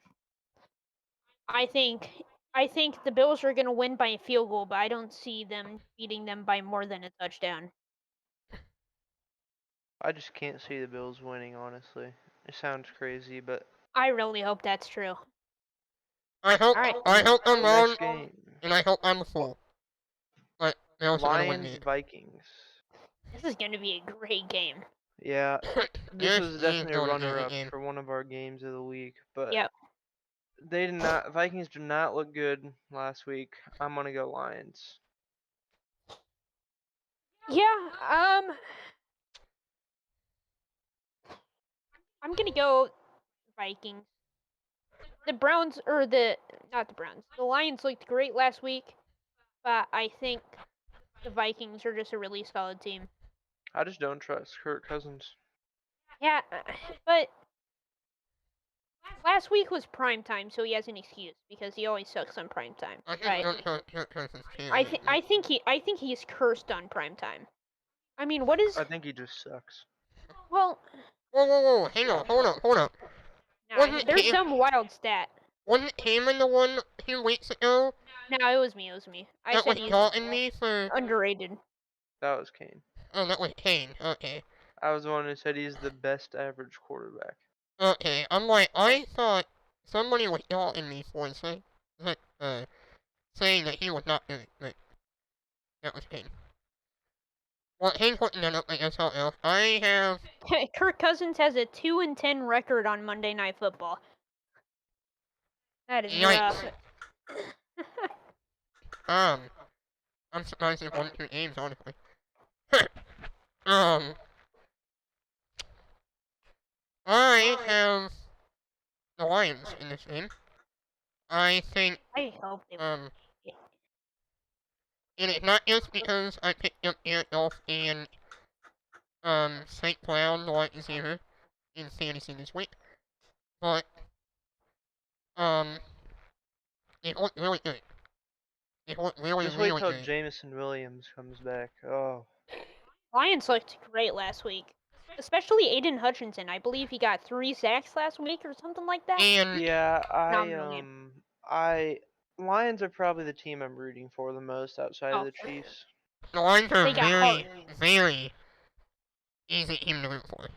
Speaker 2: I think the Bills are gonna win by a field goal, but I don't see them beating them by more than a touchdown.
Speaker 1: I just can't see the Bills winning, honestly. It sounds crazy, but
Speaker 2: I really hope that's true.
Speaker 3: I hope
Speaker 2: Alright.
Speaker 3: I'm wrong,
Speaker 1: next game,
Speaker 3: and I hope I'm a fool. But Bills are gonna win
Speaker 1: Lions
Speaker 3: me.
Speaker 1: Vikings.
Speaker 2: This is gonna be a great game.
Speaker 1: Yeah, this
Speaker 3: This
Speaker 1: was
Speaker 3: is
Speaker 1: definitely a
Speaker 3: going to be a
Speaker 1: runner-up
Speaker 3: game.
Speaker 1: for one of our games of the week, but
Speaker 2: Yep.
Speaker 1: Vikings did not look good last week. I'm gonna go Lions.
Speaker 2: Yeah, I'm gonna go Vikings. The Browns, or not the Browns, the Lions looked great last week, but I think the Vikings are just a really solid team.
Speaker 1: I just don't trust Kirk Cousins.
Speaker 2: Yeah, but last week was prime time, so he has an excuse because he always sucks on prime time,
Speaker 3: I just
Speaker 2: right?
Speaker 3: don't trust Kirk Cousins.
Speaker 2: I think he's cursed on prime time. I mean, what is
Speaker 1: I think he just sucks.
Speaker 2: well?
Speaker 3: Whoa, hang on, hold up.
Speaker 2: Nah, there's some wild stat.
Speaker 3: Wasn't Cameron the one 2 weeks ago
Speaker 2: No, it was me. I
Speaker 3: that
Speaker 2: said
Speaker 3: was
Speaker 2: he's
Speaker 3: taunting me for?
Speaker 2: underrated.
Speaker 1: That was Kane.
Speaker 3: Oh, that was Kane. Okay.
Speaker 1: I was the one who said he's the best average quarterback.
Speaker 3: Okay, I'm like, I thought somebody was taunting me for saying that he was not good, but that was Kane. Well, Kane's looking that up, I guess I'll else. I have,
Speaker 2: Kirk Cousins has a 2-10 record on Monday Night Football. That is rough.
Speaker 3: I'm surprised he won 2 games, honestly. um, I have the Lions in this game. I think,
Speaker 2: I hope they
Speaker 3: and it's not just because I picked up Jared Goff and, St. Cloud, the wide receiver, in fantasy this week, but, it looked really good. It looked really,
Speaker 1: Just wait
Speaker 3: really
Speaker 1: till
Speaker 3: good.
Speaker 1: Jameson Williams comes back. Oh,
Speaker 2: Lions looked great last week. Especially Aiden Hutchinson. I believe he got 3 sacks last week or something like that.
Speaker 3: And
Speaker 1: yeah,
Speaker 2: Phenomenal game.
Speaker 1: Lions are probably the team I'm rooting for the most outside of
Speaker 2: Oh,
Speaker 1: the
Speaker 2: for sure.
Speaker 1: Chiefs.
Speaker 3: the Lions are
Speaker 2: They got
Speaker 3: very,
Speaker 2: hard.
Speaker 3: very easy team to root for.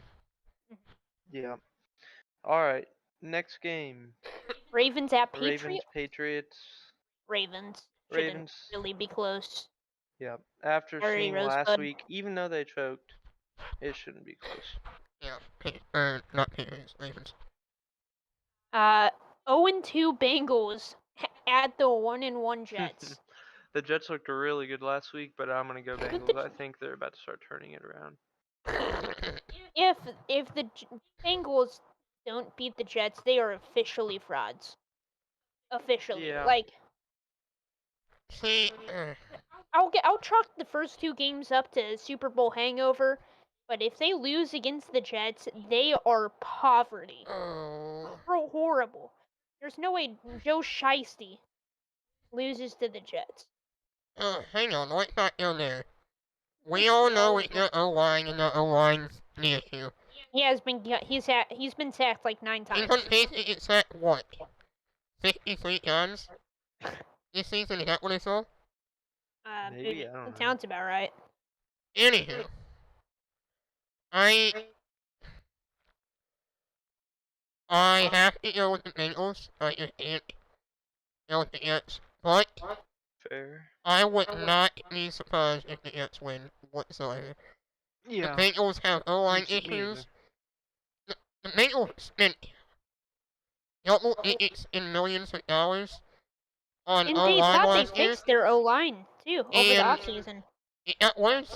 Speaker 1: Yeah. All right. Next game.
Speaker 2: Ravens at
Speaker 1: Ravens
Speaker 2: Patriots.
Speaker 1: Patriots.
Speaker 2: Ravens shouldn't
Speaker 1: Ravens.
Speaker 2: really be close.
Speaker 1: Yeah. After
Speaker 2: Sorry,
Speaker 1: seeing last
Speaker 2: Rosebud.
Speaker 1: week, even though they choked, it shouldn't be close.
Speaker 3: Yeah, not Patriots, Ravens.
Speaker 2: 0-2 Bengals at the 1-1 Jets.
Speaker 1: The Jets looked really good last week, but I'm gonna go Bengals. I think they're about to start turning it around.
Speaker 2: If the Bengals don't beat the Jets, they are officially frauds. Officially,
Speaker 1: Yeah.
Speaker 2: like
Speaker 3: See,
Speaker 2: I'll chalk the first 2 games up to Super Bowl hangover, but if they lose against the Jets, they are poverty.
Speaker 3: oh,
Speaker 2: Horrible. There's no way Joe Shiesty loses to the Jets.
Speaker 3: hang on, let's not go there. We all know it's the O-line and the O-line's the issue.
Speaker 2: He's been sacked like 9
Speaker 3: In
Speaker 2: times.
Speaker 3: some cases, it's at what? 53 times? This season, is that what I saw?
Speaker 1: Maybe, I don't
Speaker 2: It
Speaker 1: know.
Speaker 2: sounds about right.
Speaker 3: Anywho, I have to go with the Bengals. I just can't go with the Jets. But
Speaker 1: Fair.
Speaker 3: I would not be surprised if the Jets win whatsoever.
Speaker 1: Yeah.
Speaker 3: The Bengals have O-line
Speaker 1: Me either.
Speaker 3: issues. The Bengals spent double digits in millions of dollars on
Speaker 2: And they
Speaker 3: O-line
Speaker 2: thought they
Speaker 3: last year.
Speaker 2: fixed their O-line too over the
Speaker 3: And
Speaker 2: offseason.
Speaker 3: it got worse.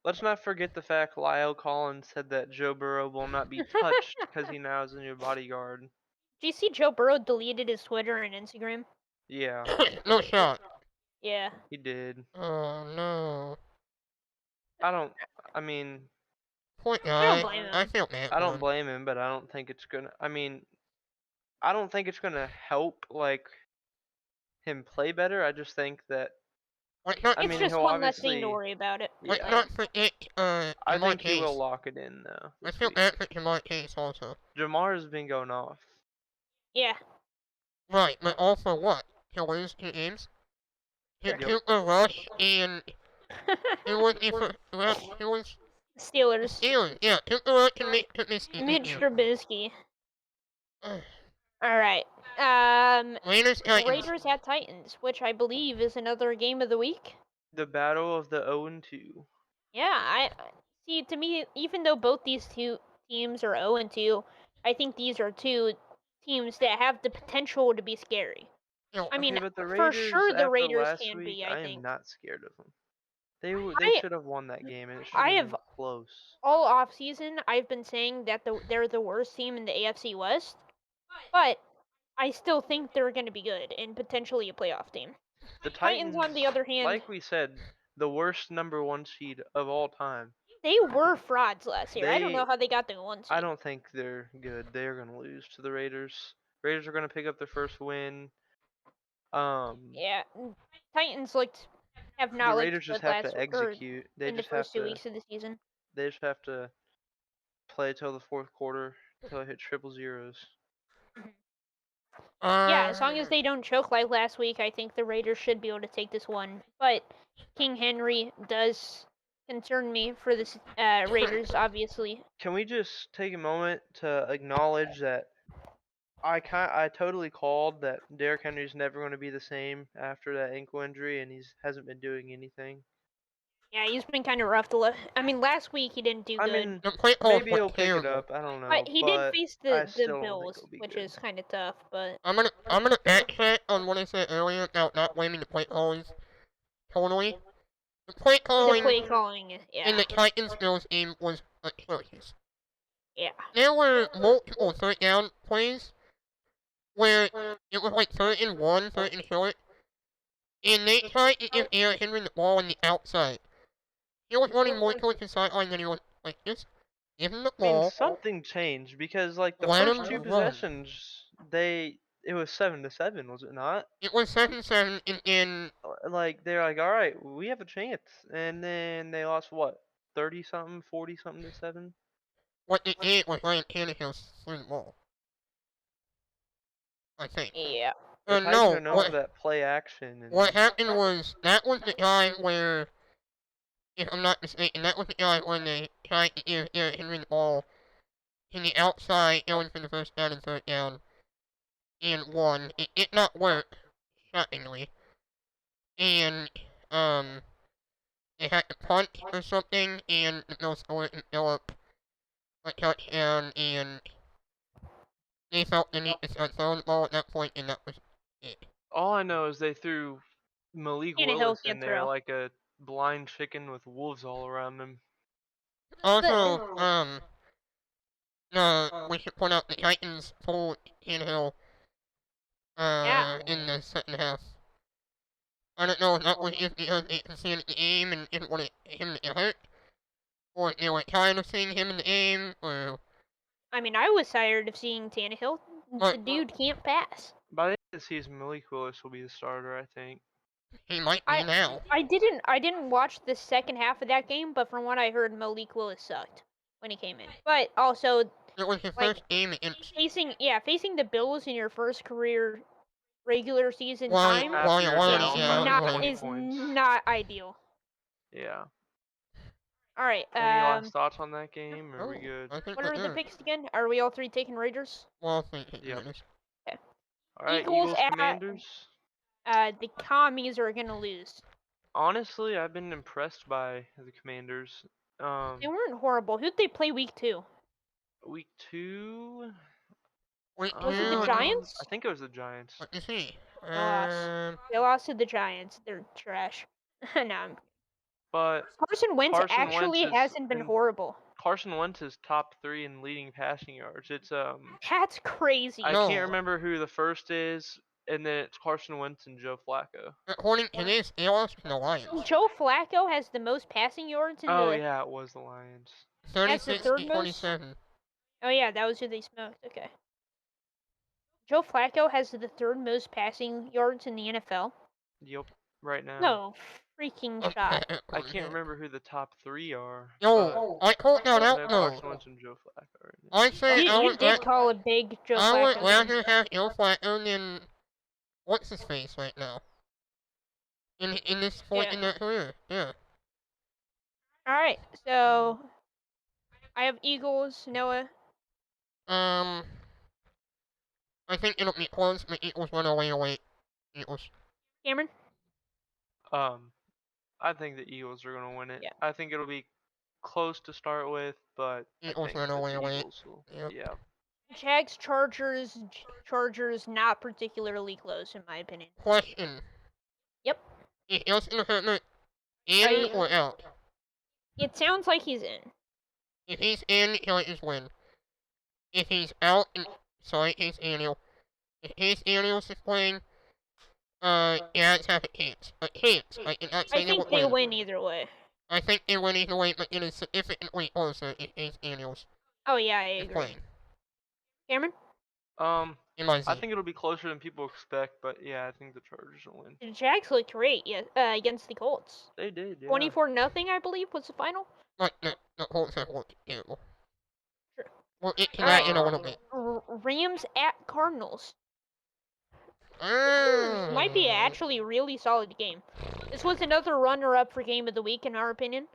Speaker 1: Let's not forget the fact Lyle Collins said that Joe Burrow will not be touched because he now has a new bodyguard.
Speaker 2: Did you see Joe Burrow deleted his Twitter and Instagram?
Speaker 1: Yeah,
Speaker 3: No shot.
Speaker 2: Yeah.
Speaker 1: he did.
Speaker 3: Oh no.
Speaker 1: I mean,
Speaker 3: Poor
Speaker 2: I don't
Speaker 3: guy.
Speaker 2: blame him.
Speaker 3: I feel bad
Speaker 1: I
Speaker 3: for
Speaker 1: don't
Speaker 3: him.
Speaker 1: blame him, but I don't think it's gonna. I mean, I don't think it's gonna help him play better. I just think that
Speaker 3: Let's not,
Speaker 1: I
Speaker 2: It's
Speaker 1: mean
Speaker 2: just
Speaker 1: he'll
Speaker 2: one less thing to
Speaker 1: obviously
Speaker 2: worry about it.
Speaker 3: let's
Speaker 1: yeah.
Speaker 3: not forget
Speaker 1: I
Speaker 3: Jamar
Speaker 1: think he will
Speaker 3: Chase.
Speaker 1: lock it in though.
Speaker 3: Let's
Speaker 1: This
Speaker 3: feel
Speaker 1: week.
Speaker 3: bad for Jamar Chase also.
Speaker 1: Jamar has been going off.
Speaker 2: Yeah.
Speaker 3: Right, but also what? He'll lose 2 games? He
Speaker 2: Sure.
Speaker 3: took a rush and who was he for rush? Who was
Speaker 2: Steelers.
Speaker 3: Steelers? Yeah, took a rush and make Trubisky.
Speaker 2: Mitch Trubisky.
Speaker 3: Ugh.
Speaker 2: All right.
Speaker 3: Raiders Titans.
Speaker 2: Raiders at Titans, which I believe is another game of the week.
Speaker 1: The battle of the 0-2.
Speaker 2: Yeah, I see. To me, even though both these two teams are 0-2, I think these are two teams that have the potential to be scary.
Speaker 3: You know,
Speaker 2: I mean,
Speaker 1: Okay, but the
Speaker 2: for
Speaker 1: Raiders
Speaker 2: sure the
Speaker 1: after
Speaker 2: Raiders
Speaker 1: last
Speaker 2: can
Speaker 1: week,
Speaker 2: be.
Speaker 1: I
Speaker 2: I
Speaker 1: am
Speaker 2: think.
Speaker 1: not scared of them. They
Speaker 2: I
Speaker 1: should have won that game and it should
Speaker 2: I
Speaker 1: have
Speaker 2: have
Speaker 1: been close.
Speaker 2: all off season I've been saying that they're the worst team in the AFC West, but I still think they're going to be good and potentially a playoff team.
Speaker 1: The
Speaker 2: Titans, on the other hand,
Speaker 1: like we said, the worst #1 seed of all time.
Speaker 2: they were frauds last year. I don't know how they got the 1 seed.
Speaker 1: I don't think they're good. They're gonna lose to the Raiders. Raiders are gonna pick up their first win.
Speaker 2: Yeah, Titans have
Speaker 1: The
Speaker 2: not looked
Speaker 1: Raiders just
Speaker 2: good
Speaker 1: have
Speaker 2: last
Speaker 1: to
Speaker 2: or
Speaker 1: execute. They
Speaker 2: in the
Speaker 1: just have
Speaker 2: first 2
Speaker 1: to.
Speaker 2: weeks of the season.
Speaker 1: They just have to play till the fourth quarter till it hit triple zeros.
Speaker 2: Yeah, as long as they don't choke like last week, I think the Raiders should be able to take this one. But King Henry does concern me for the Raiders, obviously.
Speaker 1: Can we just take a moment to acknowledge that I totally called that Derrick Henry's never going to be the same after that ankle injury, and hasn't been doing anything.
Speaker 2: Yeah, he's been kind of rough to look. I mean, last week he didn't do
Speaker 1: I
Speaker 2: good.
Speaker 1: mean,
Speaker 3: the play calls
Speaker 1: maybe
Speaker 3: were
Speaker 1: he'll pick it
Speaker 3: terrible.
Speaker 1: up. I don't know.
Speaker 2: But he did face
Speaker 1: I
Speaker 2: the
Speaker 1: still don't think
Speaker 2: Bills,
Speaker 1: he'll be
Speaker 2: which
Speaker 1: good.
Speaker 2: is kind of tough. But
Speaker 3: I'm gonna backtrack on what I said earlier about not blaming the play callers totally. The play calling
Speaker 2: the play calling,
Speaker 3: in
Speaker 2: yeah,
Speaker 3: the Titans Bills game was atrocious.
Speaker 2: yeah.
Speaker 3: There were multiple third down plays where it was like 3rd and 1, 3rd and short, and they tried to give Derrick Henry the ball on the outside. He was running more towards the sideline than he was like just give him the
Speaker 1: I mean,
Speaker 3: ball.
Speaker 1: something changed because the
Speaker 3: Let
Speaker 1: first
Speaker 3: him
Speaker 1: 2
Speaker 3: run.
Speaker 1: possessions, it was 7-7, was it not?
Speaker 3: It was 7-7, and
Speaker 1: They're like, all right, we have a chance, and then they lost what, 30 something, 40 something to 7.
Speaker 3: what they did was Ryan Tannehill threw the ball. I think.
Speaker 2: Yeah.
Speaker 1: The Titans
Speaker 3: No,
Speaker 1: are known for that play action. And
Speaker 3: what happened was that was the guy where, if I'm not mistaken, that was the guy when they tried to give Derrick Henry the ball in the outside, going for the first down and 3rd down, and won. It did not work, shockingly. And they had to punt or something, and the Bills scored and Phillip a touchdown, and they felt the need to start throwing the ball at that point, and that was it.
Speaker 1: all I know is they threw Malik
Speaker 2: Tannehill
Speaker 1: Willis
Speaker 2: can't
Speaker 1: in there
Speaker 2: throw.
Speaker 1: like a blind chicken with wolves all around him.
Speaker 3: Also, we should point out the Titans pulled Tannehill in the second half. I don't know if that was just because they considered the game and didn't want him to get hurt, or they were tired of seeing him in the game, or
Speaker 2: I mean, I was tired of seeing Tannehill. The dude can't pass.
Speaker 1: By the end of the season, Malik Willis will be the starter, I think.
Speaker 3: he might be now.
Speaker 2: I didn't watch the second half of that game, but from what I heard, Malik Willis sucked when he came in. But also,
Speaker 3: It was his first game against
Speaker 2: facing the Bills in your first career regular season
Speaker 3: Why-
Speaker 2: time
Speaker 3: why-
Speaker 1: After you're
Speaker 3: why-
Speaker 1: down
Speaker 3: yeah,
Speaker 1: by
Speaker 3: right.
Speaker 1: 20
Speaker 2: is
Speaker 1: points.
Speaker 2: not ideal.
Speaker 1: Yeah.
Speaker 2: All right.
Speaker 1: Any last thoughts on that game? Or are we
Speaker 3: Oh,
Speaker 1: good?
Speaker 3: I think
Speaker 2: What
Speaker 3: we're
Speaker 2: are the
Speaker 3: good.
Speaker 2: picks again? Are we all three taking Raiders?
Speaker 3: Well, I think
Speaker 1: Yep.
Speaker 3: Raiders.
Speaker 1: All right,
Speaker 2: Eagles
Speaker 1: Eagles
Speaker 2: at-
Speaker 1: Commanders.
Speaker 2: The Commies are gonna lose.
Speaker 1: Honestly, I've been impressed by the Commanders.
Speaker 2: They weren't horrible. Who'd they play week 2?
Speaker 1: Week 2.
Speaker 3: Wait,
Speaker 2: Was it the Giants?
Speaker 1: I think it was the Giants.
Speaker 3: Let me see.
Speaker 2: lost. They lost to the Giants. They're trash. No,
Speaker 1: But
Speaker 2: Carson Wentz
Speaker 1: Carson
Speaker 2: actually
Speaker 1: Wentz is
Speaker 2: hasn't been
Speaker 1: in-
Speaker 2: horrible.
Speaker 1: Carson Wentz is top 3 in leading passing yards. It's
Speaker 2: That's crazy.
Speaker 1: I
Speaker 3: No.
Speaker 1: can't remember who the first is, and then it's Carson Wentz and Joe Flacco.
Speaker 3: According to this, they lost to the Lions.
Speaker 2: Joe Flacco has the most passing yards in
Speaker 1: Oh
Speaker 2: the.
Speaker 1: yeah, it was the Lions.
Speaker 3: 36
Speaker 2: third
Speaker 3: to
Speaker 2: most?
Speaker 3: 27.
Speaker 2: Oh yeah, that was who they smoked. Okay. Joe Flacco has the third most passing yards in the NFL?
Speaker 1: Yep, right now.
Speaker 2: No freaking shot.
Speaker 1: I can't remember who the top 3 are.
Speaker 3: Yo, I called that
Speaker 1: I know
Speaker 3: out
Speaker 1: Carson
Speaker 3: though.
Speaker 1: Wentz and Joe Flacco right now.
Speaker 3: I say
Speaker 2: You did call a big Joe
Speaker 3: I would
Speaker 2: Flacco.
Speaker 3: rather have Joe Flacco than what's his face right now. In this point in their career, yeah.
Speaker 2: All right, so I have Eagles. Noah.
Speaker 3: I think it'll be close, but Eagles run away. Eagles.
Speaker 2: Cameron.
Speaker 1: I think the Eagles are gonna win it.
Speaker 2: Yeah.
Speaker 1: I think it'll be close to start with, but
Speaker 3: Eagles
Speaker 1: I think
Speaker 3: run
Speaker 1: that
Speaker 3: away
Speaker 1: the
Speaker 3: late.
Speaker 1: Eagles will.
Speaker 3: Yep.
Speaker 1: Yeah.
Speaker 2: Jags, Chargers, not particularly close in my opinion.
Speaker 3: Question.
Speaker 2: Yep.
Speaker 3: Is Justin Herbert in or out?
Speaker 2: It sounds like he's in.
Speaker 3: If he's in, he'll just win. If he's out, Case Daniel. If Case Daniels is playing, yeah, it's half a chance. A chance. I cannot say
Speaker 2: I think they win either way.
Speaker 3: I think they win either way, but it is significantly closer if Case Daniels
Speaker 2: Oh yeah, I
Speaker 3: is
Speaker 2: agree.
Speaker 3: playing.
Speaker 2: Cameron?
Speaker 1: I think it'll be closer than people expect, but yeah, I think the Chargers will win.
Speaker 2: The Jags looked great against the Colts.
Speaker 1: They did, yeah.
Speaker 2: 24-0, I believe, was the final.
Speaker 3: But the Colts have looked terrible.
Speaker 2: Sure.
Speaker 3: We'll get to that in a little bit.
Speaker 2: Rams at Cardinals.
Speaker 3: Mm.
Speaker 2: Might be actually a really solid game. This was another runner-up for game of the week in our opinion,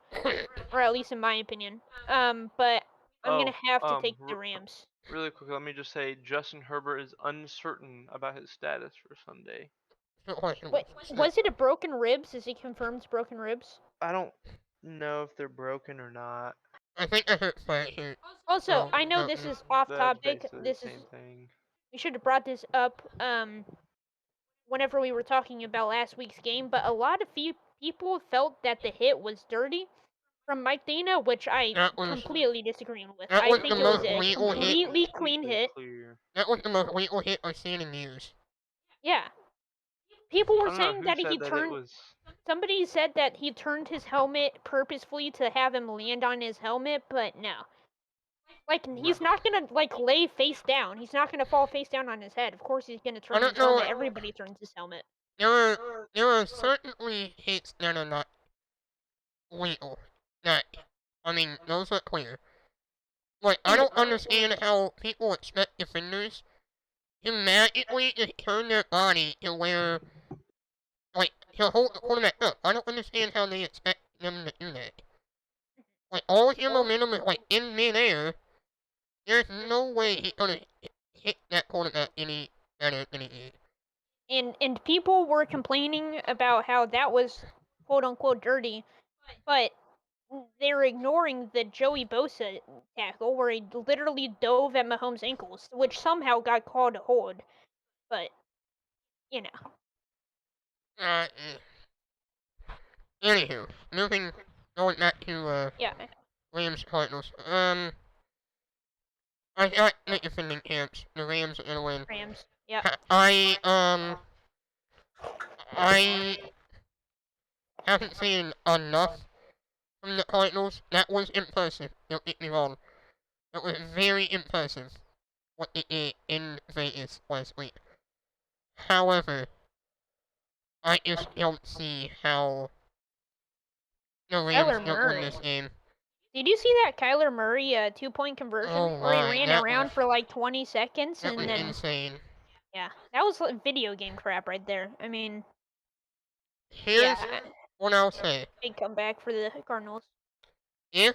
Speaker 2: or at least in my opinion. But I'm gonna have to take the Rams.
Speaker 1: Really quick, let me just say Justin Herbert is uncertain about his status for Sunday.
Speaker 2: Wait, was it a broken ribs? Is it confirmed broken ribs?
Speaker 1: I don't know if they're broken or not.
Speaker 3: I think I heard fractured.
Speaker 2: Also, I know this is off topic. This is
Speaker 1: thing.
Speaker 2: We should have brought this up whenever we were talking about last week's game, but a lot of people felt that the hit was dirty from Mike Dana, which I completely disagree with. I think it was a completely clean hit.
Speaker 3: That was the most legal hit I've seen in years.
Speaker 2: Yeah. People were saying that he turned. Somebody said that he turned his helmet purposefully to have him land on his helmet, but no. Like, he's not gonna, like, lay face down. He's not gonna fall face down on his head. Of course he's gonna turn his helmet. Everybody turns his helmet.
Speaker 3: There are certainly hits that are not legal. Those are clear. Like, I don't understand how people expect defenders to magically just turn their body to where, like, to hold the quarterback up. I don't understand how they expect them to do that. Like, all of your momentum is, like, in midair. There's no way he's gonna hit that quarterback any better than he did.
Speaker 2: And people were complaining about how that was quote unquote dirty, but they're ignoring the Joey Bosa tackle where he literally dove at Mahomes' ankles, which somehow got called a hold. But you know.
Speaker 3: Anywho, going back to Rams Cardinals. I got the defending champs. The Rams are gonna win.
Speaker 2: Rams. Yeah.
Speaker 3: I haven't seen enough from the Cardinals. That was impressive. Don't get me wrong. That was very impressive what they did in Vegas last week. However, I just don't see how the Rams don't win this game.
Speaker 2: Did you see that Kyler Murray 2-point conversion where he ran around for like 20 seconds
Speaker 3: that
Speaker 2: and
Speaker 3: was
Speaker 2: then
Speaker 3: insane.
Speaker 2: Yeah, that was like video game crap right there. I mean,
Speaker 3: here's what I'll say.
Speaker 2: Big comeback for the Cardinals.
Speaker 3: If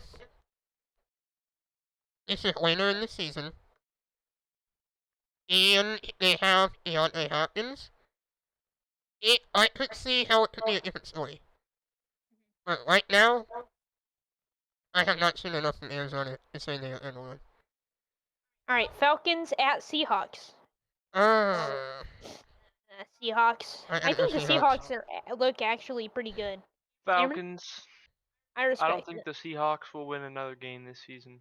Speaker 3: this is later in the season and they have DeAndre Hopkins, I could see how it could be a different story. But right now, I have not seen enough from Arizona to say they are going to win.
Speaker 2: Alright, Falcons at Seahawks. Seahawks. I think the Seahawks look actually pretty good.
Speaker 1: Falcons.
Speaker 2: I respect
Speaker 1: I don't think the Seahawks will win another game this season.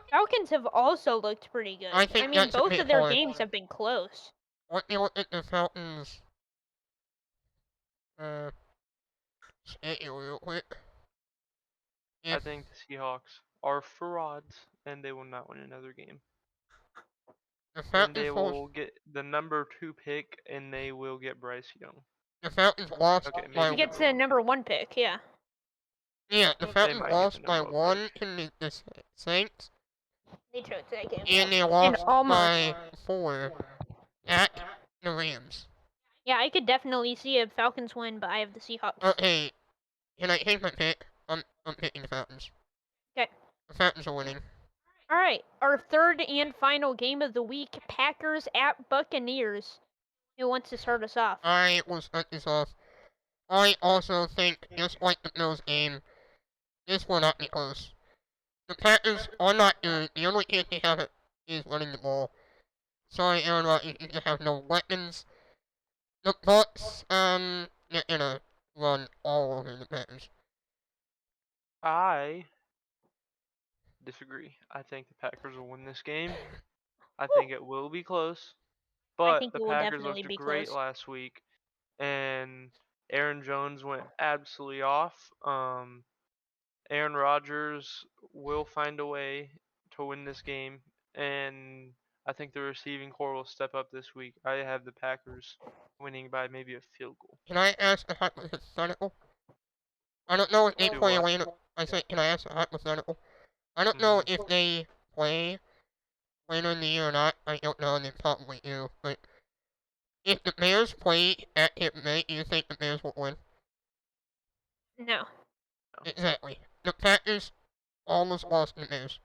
Speaker 2: Falcons have also looked pretty good. I mean, both of their games have been close.
Speaker 3: Let me look at the Falcons. Real quick.
Speaker 1: I think the Seahawks are frauds, and they will not win another game.
Speaker 3: The
Speaker 1: and they
Speaker 3: Falcons
Speaker 1: will get the number 2 pick, and they will get Bryce Young.
Speaker 3: the Falcons lost
Speaker 1: Okay,
Speaker 3: by
Speaker 2: He
Speaker 1: maybe
Speaker 2: gets the number 1 pick, yeah.
Speaker 3: yeah. The
Speaker 1: They
Speaker 3: Falcons
Speaker 1: might get the
Speaker 3: lost by
Speaker 1: number 1
Speaker 3: 1
Speaker 1: pick.
Speaker 3: to the Saints,
Speaker 2: They choked that game.
Speaker 3: and they
Speaker 2: And
Speaker 3: lost
Speaker 2: almost.
Speaker 3: by 4 at the Rams.
Speaker 2: Yeah, I could definitely see a Falcons win, but I have the Seahawks.
Speaker 3: Okay, can I change my pick? I'm picking the Falcons.
Speaker 2: Okay.
Speaker 3: The Falcons are winning.
Speaker 2: All right, our third and final game of the week: Packers at Buccaneers. Who wants to start us off?
Speaker 3: I will start this off. I also think, just like the Bills game, this will not be close. The Packers are not good. The only chance they have is running the ball. Sorry, Aaron Rodgers, you just have no weapons. The Bucks, they're gonna run all over the Packers.
Speaker 1: I disagree. I think the Packers will win this game. I think it will be close,
Speaker 2: I
Speaker 1: but
Speaker 2: think
Speaker 1: the
Speaker 2: it will
Speaker 1: Packers
Speaker 2: definitely
Speaker 1: looked
Speaker 2: be
Speaker 1: great
Speaker 2: close.
Speaker 1: last week, and Aaron Jones went absolutely off. Aaron Rodgers will find a way to win this game, and I think the receiving core will step up this week. I have the Packers winning by maybe a field goal.
Speaker 3: Can I ask a hypothetical? I don't know if they
Speaker 1: Do
Speaker 3: play
Speaker 1: what?
Speaker 3: later. I say, can I ask a hypothetical? I don't
Speaker 1: Mhm.
Speaker 3: know if they play later in the year or not. I don't know, they probably do. But if the Bears play at Tampa Bay, do you think the Bears will win?
Speaker 2: No.
Speaker 3: Exactly. The Packers almost lost to the Bears.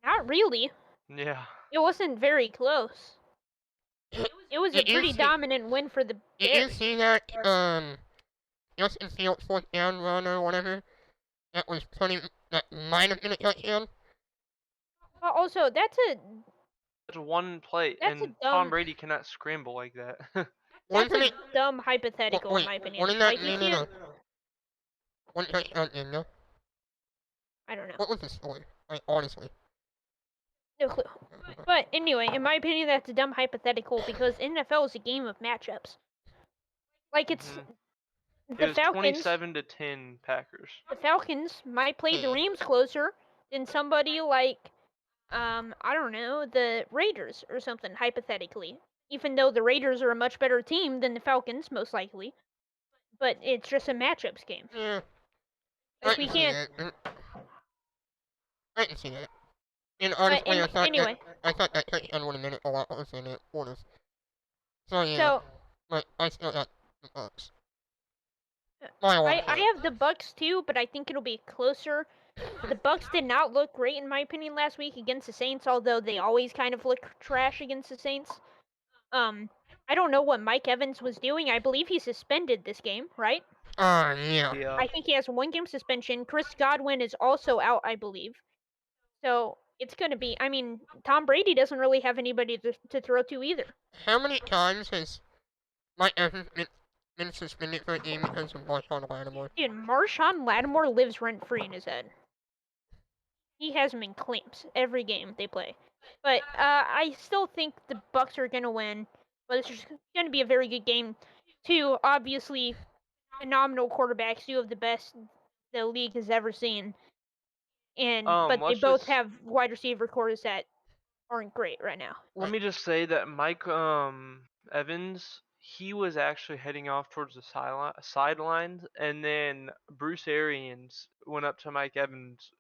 Speaker 2: Not really.
Speaker 1: Yeah.
Speaker 2: It wasn't very close. It was a
Speaker 3: Did you
Speaker 2: pretty
Speaker 3: see-
Speaker 2: dominant win for the
Speaker 3: Did you
Speaker 2: Bears.
Speaker 3: see that, Justin Fields' fourth down run or whatever? That might have been a touchdown?
Speaker 2: Well, also, that's
Speaker 1: That's one play,
Speaker 2: That's a
Speaker 1: and
Speaker 2: dumb-
Speaker 1: Tom Brady cannot scramble like that.
Speaker 3: Wasn't
Speaker 2: a
Speaker 3: it?
Speaker 2: dumb hypothetical in my opinion.
Speaker 3: Wasn't that
Speaker 2: Like, you can't.
Speaker 3: one touchdown in there?
Speaker 2: I don't know.
Speaker 3: What was the score? Like, honestly.
Speaker 2: No clue. But anyway, in my opinion, that's a dumb hypothetical because NFL is a game of matchups. Like, it's
Speaker 1: Mhm. It
Speaker 2: the
Speaker 1: was
Speaker 2: Falcons.
Speaker 1: 27-10 Packers.
Speaker 2: The Falcons might play the Rams closer than somebody like, I don't know, the Raiders or something, hypothetically. Even though the Raiders are a much better team than the Falcons, most likely. But it's just a matchups game.
Speaker 3: Yeah.
Speaker 2: Like,
Speaker 3: I
Speaker 2: we
Speaker 3: can see
Speaker 2: can't.
Speaker 3: that. I can see that. And honestly,
Speaker 2: Anyway,
Speaker 3: I thought that touchdown would have been a lot closer than it would have. So yeah,
Speaker 2: so
Speaker 3: but I still got the Bucks. By a long
Speaker 2: I
Speaker 3: shot.
Speaker 2: have the Bucks too, but I think it'll be closer. The Bucks did not look great in my opinion last week against the Saints, although they always kind of look trash against the Saints. I don't know what Mike Evans was doing. I believe he's suspended this game, right?
Speaker 3: Yeah.
Speaker 1: Yeah.
Speaker 2: I think he has 1 game suspension. Chris Godwin is also out, I believe. So it's gonna be. I mean, Tom Brady doesn't really have anybody to throw to either.
Speaker 3: How many times has Mike Evans been suspended for a game because of Marshawn Lattimore?
Speaker 2: Dude, Marshawn Lattimore lives rent free in his head. He has him in clamps every game they play. But I still think the Bucks are gonna win. But it's just gonna be a very good game. Two obviously phenomenal quarterbacks, 2 of the best the league has ever seen. And but they
Speaker 1: let's
Speaker 2: both
Speaker 1: just-
Speaker 2: have wide receiver cores that aren't great right now.
Speaker 1: Let me just say that Mike Evans, he was actually heading off towards the sidelines, and then Bruce Arians went up to Mike Evans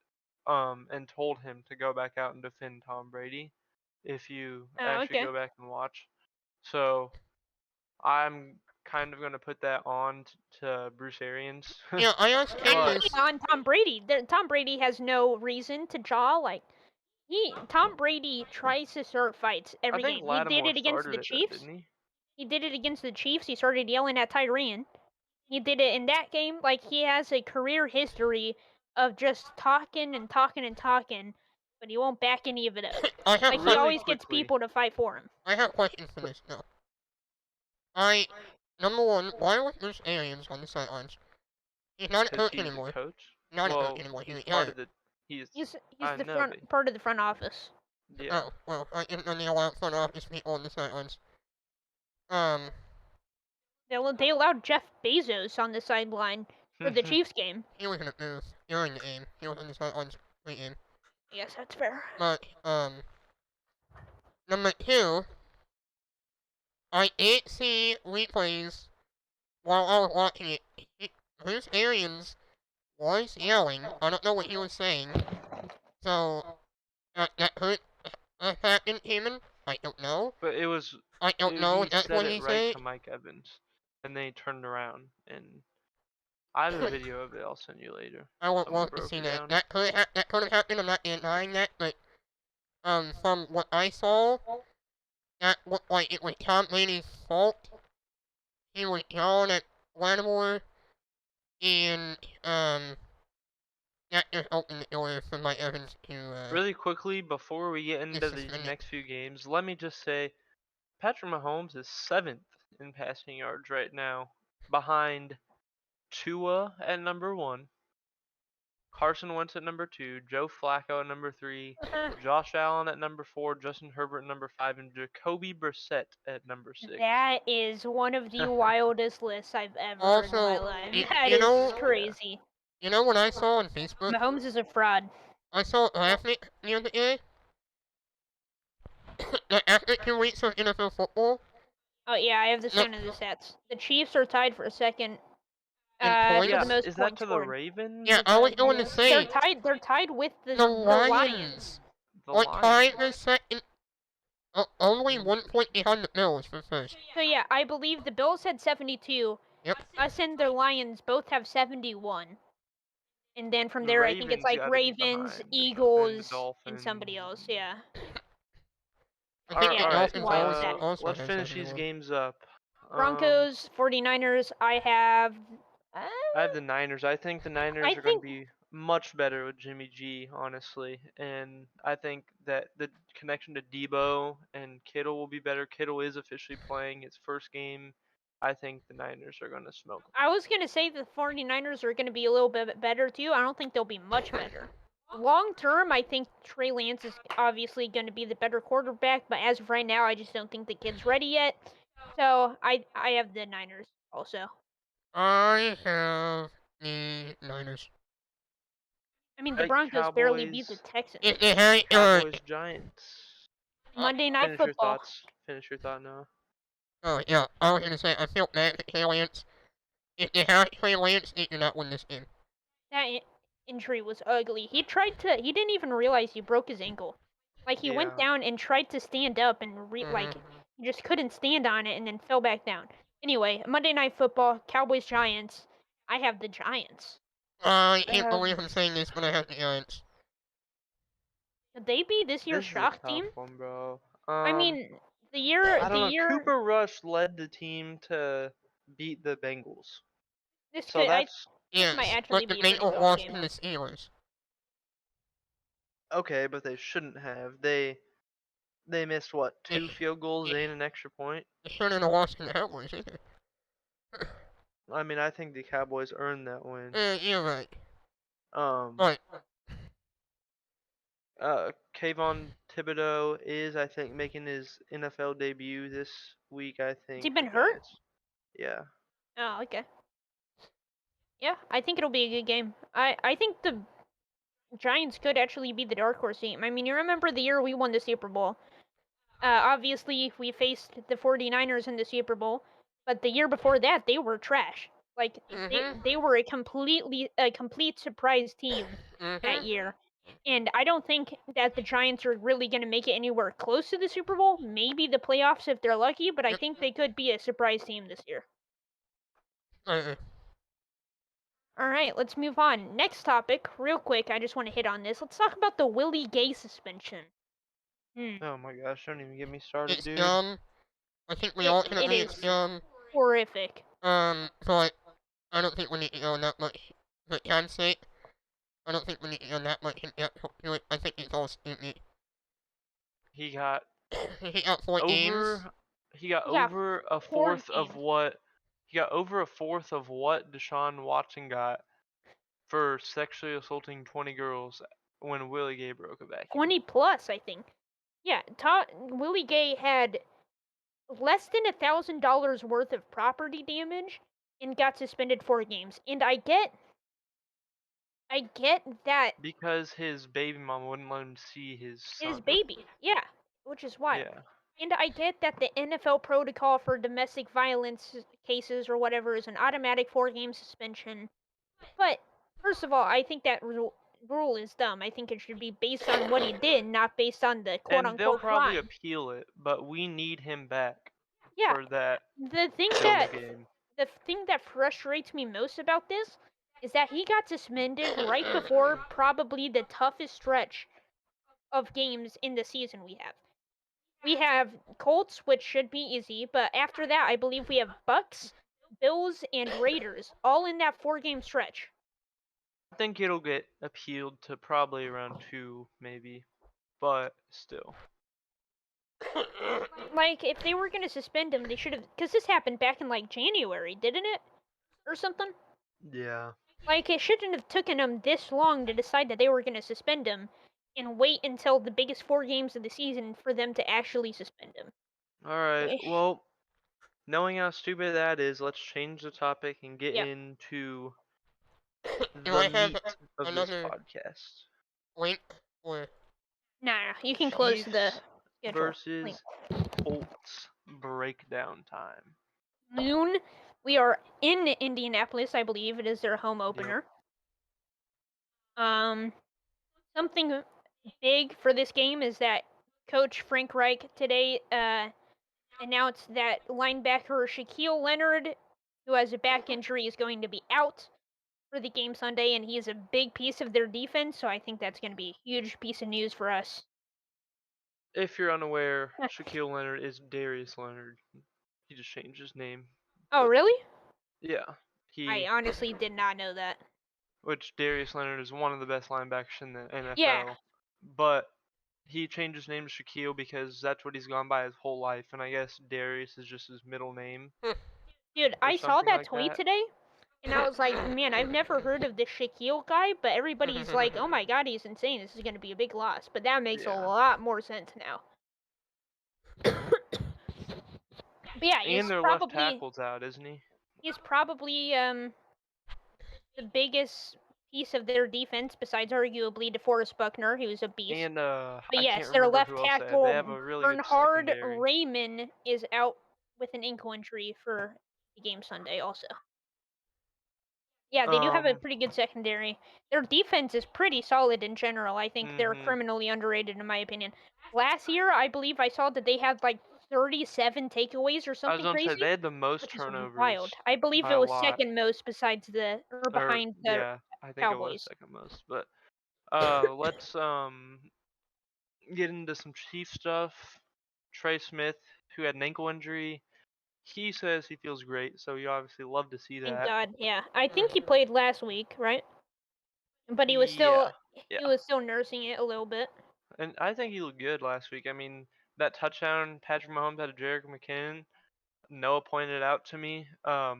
Speaker 1: and told him to go back out and defend Tom Brady. If you actually
Speaker 2: Okay.
Speaker 1: go back and watch, so I'm kind of gonna put that on to Bruce Arians.
Speaker 3: Yeah, I asked him
Speaker 1: But-
Speaker 3: this.
Speaker 2: On Tom Brady. Tom Brady has no reason to jaw. Like Tom Brady tries to start fights
Speaker 1: I
Speaker 2: every
Speaker 1: think
Speaker 2: game.
Speaker 1: Lattimore
Speaker 2: He did it against
Speaker 1: started
Speaker 2: the
Speaker 1: it,
Speaker 2: Chiefs.
Speaker 1: didn't he?
Speaker 2: He did it against the Chiefs. He started yelling at Tyrion. He did it in that game. Like, he has a career history of just talking and talking and talking, but he won't back any of it up.
Speaker 3: I have
Speaker 2: Like, he
Speaker 1: really
Speaker 2: always gets
Speaker 1: quickly-
Speaker 2: people to fight for him.
Speaker 3: I have questions for this now. Number one, why was Bruce Arians on the sidelines? He's not a
Speaker 1: 'Cause
Speaker 3: coach
Speaker 1: he's
Speaker 3: anymore.
Speaker 1: a coach.
Speaker 3: Not a
Speaker 1: well,
Speaker 3: coach anymore.
Speaker 1: he's
Speaker 3: He's
Speaker 1: part
Speaker 3: retired.
Speaker 1: of the.
Speaker 2: He's
Speaker 1: I
Speaker 2: the
Speaker 1: know, but-
Speaker 2: part of the front office.
Speaker 1: Yeah.
Speaker 3: Oh, well, I didn't know they allowed front office people on the sidelines.
Speaker 2: They allowed Jeff Bezos on the sideline for the Chiefs game.
Speaker 3: He was in the booth during the game. He was on the sidelines pre-game.
Speaker 2: Yes, that's fair.
Speaker 3: But, Number 2, I did see replays while I was watching it. Bruce Arians was yelling. I don't know what he was saying. So, that could have happened, Human. I don't know.
Speaker 1: But it was
Speaker 3: I don't know
Speaker 1: he
Speaker 3: if that's
Speaker 1: said
Speaker 3: what
Speaker 1: it
Speaker 3: he
Speaker 1: right
Speaker 3: said.
Speaker 1: to Mike Evans, and then he turned around, and I have a video of it. I'll send you later.
Speaker 3: I would
Speaker 1: Someone
Speaker 3: love to
Speaker 1: broke
Speaker 3: see
Speaker 1: it
Speaker 3: that.
Speaker 1: down.
Speaker 3: That could have happened. I'm not denying that, but from what I saw, that looked like it was Tom Brady's fault. He was yelling at Lattimore, and that just opened the door for Mike Evans to
Speaker 1: Really quickly, before we get into these
Speaker 3: suspended.
Speaker 1: next few games, let me just say Patrick Mahomes is 7th in passing yards right now, behind Tua at number 1, Carson Wentz at number 2, Joe Flacco at number 3, Josh Allen at number 4, Justin Herbert at number 5, and Jacoby Brissett at number 6.
Speaker 2: That is one of the wildest lists I've ever heard in my
Speaker 3: Also,
Speaker 2: life.
Speaker 3: you
Speaker 2: That is
Speaker 3: know-
Speaker 2: crazy.
Speaker 3: You know what I saw on Facebook?
Speaker 2: Mahomes is a fraud.
Speaker 3: I saw a graphic the other day. That after 2 weeks of NFL football,
Speaker 2: Oh yeah, I have the
Speaker 3: No.
Speaker 2: sound of the stats. The Chiefs are tied for second.
Speaker 3: In
Speaker 2: For
Speaker 3: points?
Speaker 2: the
Speaker 1: Yeah,
Speaker 2: most
Speaker 1: is that
Speaker 2: points
Speaker 1: to the
Speaker 2: scored.
Speaker 1: Ravens?
Speaker 3: Yeah,
Speaker 1: Is
Speaker 3: I was
Speaker 1: that
Speaker 3: going to
Speaker 1: yes?
Speaker 3: say-
Speaker 2: They're tied with the
Speaker 3: the
Speaker 2: Lions.
Speaker 3: Lions
Speaker 1: The
Speaker 3: are tied
Speaker 1: Lions.
Speaker 3: for second, only 1 point behind the Bills for first.
Speaker 2: So yeah, I believe the Bills had 72.
Speaker 3: Yep.
Speaker 2: Us and the Lions both have 71. And then from there, I think it's
Speaker 1: Ravens
Speaker 2: like
Speaker 1: gotta be
Speaker 2: Ravens,
Speaker 1: behind, and
Speaker 2: Eagles,
Speaker 1: Dolphins.
Speaker 2: and somebody else. Yeah.
Speaker 3: I think the
Speaker 2: Yeah,
Speaker 1: Alright,
Speaker 3: Dolphins
Speaker 2: wild
Speaker 3: also,
Speaker 2: stat.
Speaker 3: also
Speaker 1: let's
Speaker 3: have
Speaker 1: finish these
Speaker 3: 71.
Speaker 1: games up.
Speaker 2: Broncos, 49ers. I have.
Speaker 1: I have the Niners. I think the Niners
Speaker 2: I
Speaker 1: are going
Speaker 2: think
Speaker 1: to be much better with Jimmy G, honestly. And I think that the connection to Debo and Kittle will be better. Kittle is officially playing his first game. I think the Niners are going to smoke 'em.
Speaker 2: I was gonna say the 49ers are gonna be a little bit better too. I don't think they'll be much better. Long term, I think Trey Lance is obviously going to be the better quarterback, but as of right now, I just don't think the kid's ready yet. So I have the Niners also.
Speaker 3: I have the Niners.
Speaker 2: I mean, the
Speaker 1: Right,
Speaker 2: Broncos barely beat the
Speaker 1: Cowboys.
Speaker 2: Texans.
Speaker 3: If they had,
Speaker 1: Cowboys, Giants.
Speaker 2: Monday Night
Speaker 1: Finish your
Speaker 2: Football.
Speaker 1: thoughts. Finish your thought now.
Speaker 3: oh yeah, I was gonna say I feel bad for Trey Lance. If they had Trey Lance, they do not win this game.
Speaker 2: That injury was ugly. He didn't even realize he broke his ankle. Like he went
Speaker 1: Yeah.
Speaker 2: down and tried to stand up and like he just couldn't stand on it and then fell back down. Anyway, Monday Night Football, Cowboys Giants. I have the Giants.
Speaker 3: I
Speaker 1: I
Speaker 3: can't
Speaker 1: have-
Speaker 3: believe I'm saying this, but I have the Giants.
Speaker 2: Could they be this year's
Speaker 1: This is a
Speaker 2: shock
Speaker 1: tough
Speaker 2: team?
Speaker 1: one, bro.
Speaker 2: I mean,
Speaker 1: I don't know. Cooper Rush led the team to beat the Bengals.
Speaker 2: this
Speaker 1: So
Speaker 2: this
Speaker 3: Yes,
Speaker 2: might actually
Speaker 3: but the
Speaker 2: be a pretty
Speaker 3: Bengals
Speaker 2: close
Speaker 3: lost
Speaker 2: game.
Speaker 3: to the Steelers.
Speaker 1: okay, but they shouldn't have. They missed what, 2 field goals and an extra point?
Speaker 3: They shouldn't have lost to the Cowboys either.
Speaker 1: I mean, I think the Cowboys earned that win.
Speaker 3: You're right.
Speaker 1: Um,
Speaker 3: But
Speaker 1: Kayvon Thibodeau is, I think, making his NFL debut this week. I think.
Speaker 2: Has he been hurt?
Speaker 1: Yeah.
Speaker 2: Oh, okay. Yeah, I think it'll be a good game. I think the Giants could actually be the dark horse team. I mean, you remember the year we won the Super Bowl. Obviously, we faced the 49ers in the Super Bowl, but the year before that, they were trash. Like, they were a complete surprise team that year. And I don't think that the Giants are really going to make it anywhere close to the Super Bowl. Maybe the playoffs if they're lucky, but I think they could be a surprise team this year. All right, let's move on. Next topic, real quick. I just want to hit on this. Let's talk about the Willie Gay suspension.
Speaker 1: Oh my gosh! Don't even get me started,
Speaker 3: it's
Speaker 1: dude.
Speaker 3: dumb. I think we all can agree
Speaker 2: is.
Speaker 3: it's dumb.
Speaker 2: Horrific.
Speaker 3: But I don't think we need to go that much. For time's sake, I don't think we need to go that much in depth to it. I think it's all stupid.
Speaker 1: He got
Speaker 3: He got 4 games.
Speaker 1: He got
Speaker 2: Yeah,
Speaker 1: over a
Speaker 2: 4
Speaker 1: fourth of
Speaker 2: games.
Speaker 1: what. He got over a fourth of what Deshaun Watson got for sexually assaulting 20 girls when Willie Gay broke a vacuum.
Speaker 2: 20 plus, I think. Yeah, Willie Gay had less than $1,000 worth of property damage and got suspended 4 games. And I get that
Speaker 1: Because his baby mama wouldn't let him see his son.
Speaker 2: his baby. Yeah. which is wild.
Speaker 1: Yeah.
Speaker 2: And I get that the NFL protocol for domestic violence cases or whatever is an automatic 4-game suspension. But first of all, I think that rule is dumb. I think it should be based on what he did, not based on the quote
Speaker 1: And they'll
Speaker 2: unquote
Speaker 1: probably
Speaker 2: crime.
Speaker 1: appeal it, but we need him back
Speaker 2: Yeah.
Speaker 1: for that
Speaker 2: The thing
Speaker 1: film game.
Speaker 2: that frustrates me most about this is that he got suspended right before probably the toughest stretch of games in the season we have. We have Colts, which should be easy, but after that, I believe we have Bucks, Bills, and Raiders, all in that 4-game stretch.
Speaker 1: I think it'll get appealed to probably around 2, maybe, but still.
Speaker 2: Like, if they were going to suspend him, they should have, because this happened back in, like, January, didn't it? Or something?
Speaker 1: Yeah.
Speaker 2: Like, it shouldn't have taken them this long to decide that they were going to suspend him and wait until the biggest 4 games of the season for them to actually suspend him.
Speaker 1: Alright, well, knowing how stupid that is, let's change the topic and get
Speaker 2: Yep.
Speaker 1: into
Speaker 3: Do I
Speaker 1: the
Speaker 3: have
Speaker 1: meat of this
Speaker 3: another
Speaker 1: podcast.
Speaker 3: link or
Speaker 2: Nah, you can close the
Speaker 1: Chiefs
Speaker 2: schedule. Link.
Speaker 1: versus Colts breakdown time.
Speaker 2: Noon. We are in Indianapolis, I believe. It is their home opener. Something big for this game is that Coach Frank Reich today announced that linebacker Shaquille Leonard, who has a back injury, is going to be out for the game Sunday, and he is a big piece of their defense, so I think that's going to be a huge piece of news for us.
Speaker 1: If you're unaware, Shaquille Leonard is Darius Leonard. He just changed his name.
Speaker 2: Oh, really?
Speaker 1: Yeah.
Speaker 2: I honestly did not know that.
Speaker 1: Which Darius Leonard is one of the best linebackers in the NFL.
Speaker 2: Yeah.
Speaker 1: But he changed his name to Shaquille because that's what he's gone by his whole life, and I guess Darius is just his middle name.
Speaker 2: Dude, I saw
Speaker 1: something
Speaker 2: that
Speaker 1: like
Speaker 2: tweet
Speaker 1: that.
Speaker 2: today, and I was like, man, I've never heard of this Shaquille guy, but everybody's like, oh my god, he's insane. This is going to be a big loss. But that makes a
Speaker 1: Yeah.
Speaker 2: lot more sense now. But yeah,
Speaker 1: And their left tackle's out, isn't he?
Speaker 2: he's probably the biggest piece of their defense, besides arguably DeForest Buckner, who's a beast.
Speaker 1: And
Speaker 2: But
Speaker 1: I
Speaker 2: yes,
Speaker 1: can't
Speaker 2: their
Speaker 1: remember
Speaker 2: left
Speaker 1: who else they have.
Speaker 2: tackle,
Speaker 1: They have a really good
Speaker 2: Bernhard
Speaker 1: secondary.
Speaker 2: Raymond, is out with an ankle injury for the game Sunday also. Yeah, they do have a pretty good secondary. Their defense is pretty solid in general. I think they're criminally underrated in my opinion. Last year, I believe I saw that they had like 37 takeaways or
Speaker 1: I was
Speaker 2: something
Speaker 1: gonna
Speaker 2: crazy.
Speaker 1: say they had the most
Speaker 2: Which is
Speaker 1: turnovers.
Speaker 2: wild. I believe
Speaker 1: by
Speaker 2: it
Speaker 1: a
Speaker 2: was
Speaker 1: lot.
Speaker 2: second most behind the
Speaker 1: Yeah, I think it was
Speaker 2: Cowboys.
Speaker 1: second most. But let's get into some Chief stuff. Trey Smith, who had an ankle injury, he says he feels great, so you obviously love to see
Speaker 2: Thank
Speaker 1: that.
Speaker 2: God, yeah. I think he played last week, right? But he was still
Speaker 1: Yeah.
Speaker 2: nursing it a little bit.
Speaker 1: And I think he looked good last week. I mean, that touchdown Patrick Mahomes had to Jerick McKinnon, Noah pointed out to me. Oh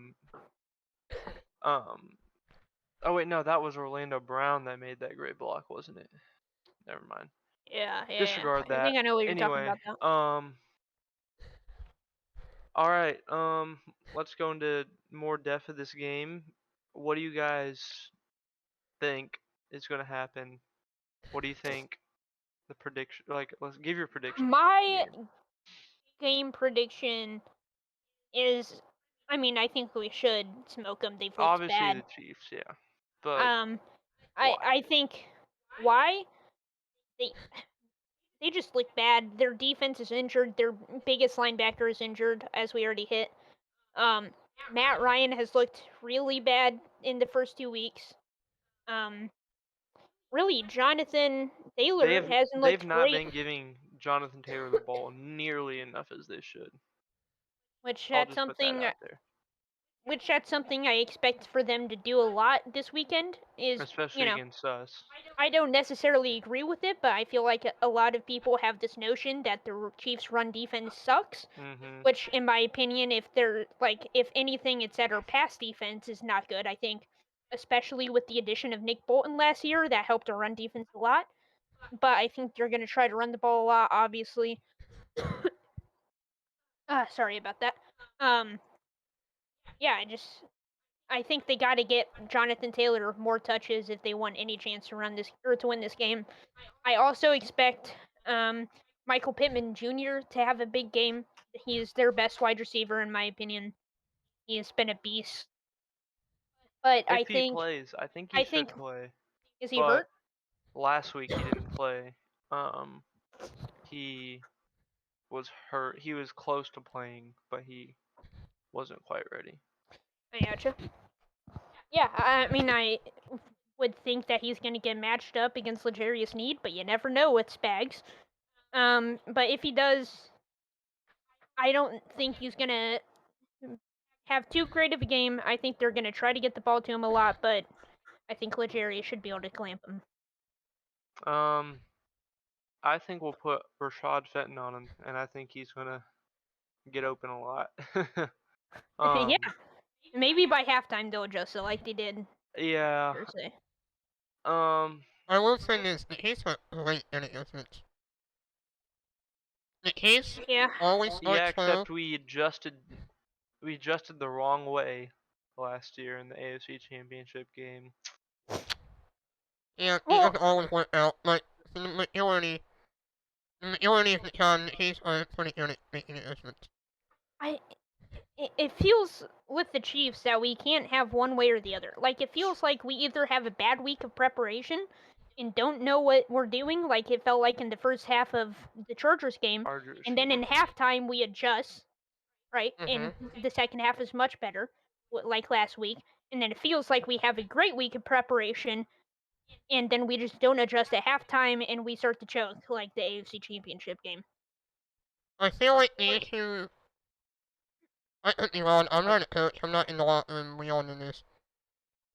Speaker 1: wait, no, that was Orlando Brown that made that great block, wasn't it? Never mind.
Speaker 2: Yeah.
Speaker 1: Disregard that.
Speaker 2: I think I know what you're
Speaker 1: Anyway,
Speaker 2: talking about though.
Speaker 1: all right. Let's go into more depth of this game. What do you guys think is going to happen? What do you think the prediction? Like, let's give your prediction.
Speaker 2: My game prediction is, I mean, I think we should smoke them. They've looked
Speaker 1: Obviously
Speaker 2: bad.
Speaker 1: the Chiefs, yeah. But
Speaker 2: I think why they just look bad. Their defense is injured. Their biggest linebacker is injured, as we already hit. Matt Ryan has looked really bad in the first 2 weeks. Really, Jonathan Taylor hasn't looked
Speaker 1: they've not
Speaker 2: great.
Speaker 1: been giving Jonathan Taylor the ball nearly enough as they should.
Speaker 2: Which
Speaker 1: I'll
Speaker 2: that's
Speaker 1: just put that
Speaker 2: something.
Speaker 1: out there.
Speaker 2: Which that's something I expect for them to do a lot this weekend.
Speaker 1: Especially against us.
Speaker 2: I don't necessarily agree with it, but I feel like a lot of people have this notion that the Chiefs' run defense sucks. Which, in my opinion, if anything, it's that our pass defense is not good. I think, especially with the addition of Nick Bolton last year, that helped our run defense a lot. But I think they're going to try to run the ball a lot, obviously. Sorry about that. Yeah, I think they got to get Jonathan Taylor more touches if they want any chance to win this game. I also expect Michael Pittman Jr. to have a big game. He is their best wide receiver, in my opinion. He has been a beast. But
Speaker 1: If he plays, I think he
Speaker 2: I
Speaker 1: should
Speaker 2: think,
Speaker 1: play.
Speaker 2: is he
Speaker 1: But
Speaker 2: hurt?
Speaker 1: last week he didn't play. He was hurt. He was close to playing, but he wasn't quite ready.
Speaker 2: I gotcha. Yeah, I mean, I would think that he's going to get matched up against L'Jarius Need, but you never know with Spags. But if he does, I don't think he's going to have too great of a game. I think they're going to try to get the ball to him a lot, but I think L'Jarius should be able to clamp him.
Speaker 1: I think we'll put Rashad Fenton on him, and I think he's gonna get open a lot.
Speaker 2: Yeah, maybe by halftime they'll adjust it like they did
Speaker 1: Yeah.
Speaker 2: Thursday.
Speaker 3: I will say this: the Chiefs are great at adjustments. The Chiefs
Speaker 2: Yeah.
Speaker 3: always start
Speaker 1: Yeah,
Speaker 3: slow.
Speaker 1: except we adjusted the wrong way last year in the AFC Championship game.
Speaker 3: Yeah, it
Speaker 2: Well,
Speaker 3: doesn't always work out, but for the majority of the time, the Chiefs are pretty good at making adjustments.
Speaker 2: it feels with the Chiefs that we can't have one way or the other. Like, it feels like we either have a bad week of preparation and don't know what we're doing, like it felt like in the first half of the Chargers game,
Speaker 1: Chargers.
Speaker 2: and then in halftime we adjust, right?
Speaker 3: Mhm.
Speaker 2: And the second half is much better, like last week. And then it feels like we have a great week of preparation, and then we just don't adjust at halftime and we start to choke, like the AFC Championship game.
Speaker 3: I feel like the issue. I could be wrong. I'm not a coach. I'm not in the locker room. We all know this.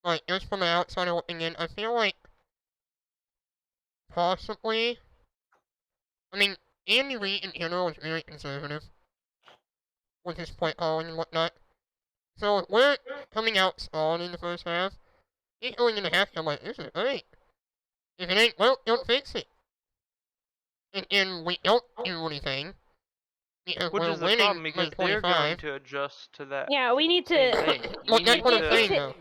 Speaker 3: Like, just from an outsider looking in, I feel like possibly. I mean, Andy Reid in general is very conservative with his play calling and whatnot. So if we're coming out strong in the first half, he's going into half. I'm like, this is great. If it ain't, well, don't fix it. And we don't do anything because
Speaker 1: Which
Speaker 3: we're
Speaker 1: is the
Speaker 3: winning
Speaker 1: problem because
Speaker 3: by
Speaker 1: they're going
Speaker 3: 25.
Speaker 1: to adjust to that
Speaker 2: Yeah, we need
Speaker 1: same
Speaker 2: to.
Speaker 1: thing.
Speaker 3: Well,
Speaker 1: We
Speaker 3: that's
Speaker 1: need
Speaker 3: what I'm
Speaker 1: to.
Speaker 3: saying, though.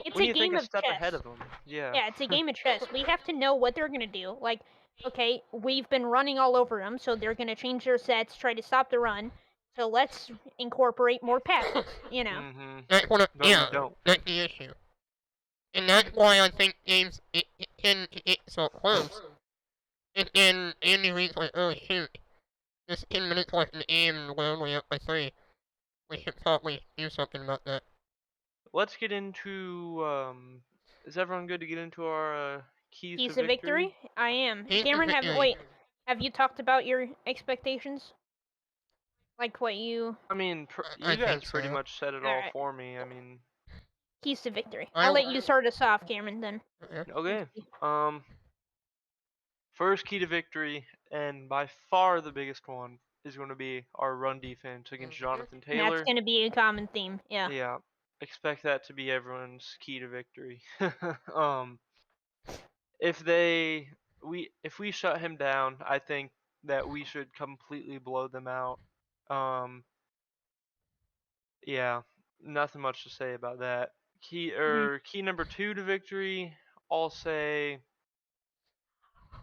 Speaker 2: It's
Speaker 1: We
Speaker 2: a
Speaker 1: need to think
Speaker 2: game
Speaker 1: a
Speaker 2: of
Speaker 1: step
Speaker 2: chess.
Speaker 1: ahead of them. Yeah.
Speaker 2: Yeah, it's a game of chess. We have to know what they're gonna do. Like, okay, we've been running all over them, so they're gonna change their sets, try to stop the run. So let's incorporate more passes. You know.
Speaker 1: Mhm.
Speaker 3: That's what
Speaker 1: But we don't.
Speaker 3: that's the issue. And that's why I think games it tend to get so close. And then Andy Reid's like, oh shoot, there's 10 minutes left in the game and we're only up by 3. We should probably do something about that.
Speaker 1: Let's get into. Is everyone good to get into our keys
Speaker 2: Keys
Speaker 1: to
Speaker 2: to victory? I am.
Speaker 3: Keys to
Speaker 2: Cameron,
Speaker 3: victory.
Speaker 2: have you talked about your expectations? Like what you
Speaker 1: I mean,
Speaker 3: I
Speaker 1: you guys
Speaker 3: think
Speaker 1: pretty
Speaker 3: so.
Speaker 1: much said it all
Speaker 2: Alright.
Speaker 1: for me. I mean,
Speaker 2: keys to victory?
Speaker 3: I
Speaker 2: I'll
Speaker 3: will-
Speaker 2: let you start us off, Cameron. Then.
Speaker 1: okay. First key to victory, and by far the biggest one, is going to be our run defense against Jonathan
Speaker 2: And that's
Speaker 1: Taylor.
Speaker 2: gonna be a common theme. Yeah.
Speaker 1: Yeah, expect that to be everyone's key to victory. If we shut him down, I think that we should completely blow them out. Yeah, nothing much to say about that. Key number 2 to victory, I'll say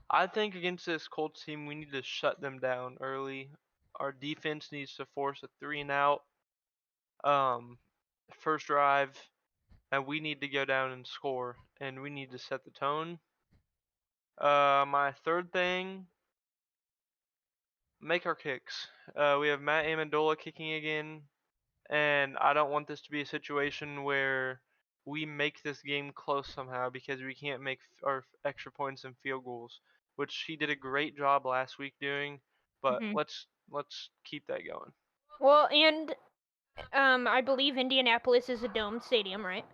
Speaker 1: I think against this Colts team we need to shut them down early. Our defense needs to force a 3 and out first drive, and we need to go down and score, and we need to set the tone. My third thing, make our kicks. We have Matt Amendola kicking again, and I don't want this to be a situation where we make this game close somehow because we can't make our extra points and field goals, which he did a great job last week doing. But
Speaker 2: Mhm.
Speaker 1: let's keep that going.
Speaker 2: Well, and I believe Indianapolis is a domed stadium, right?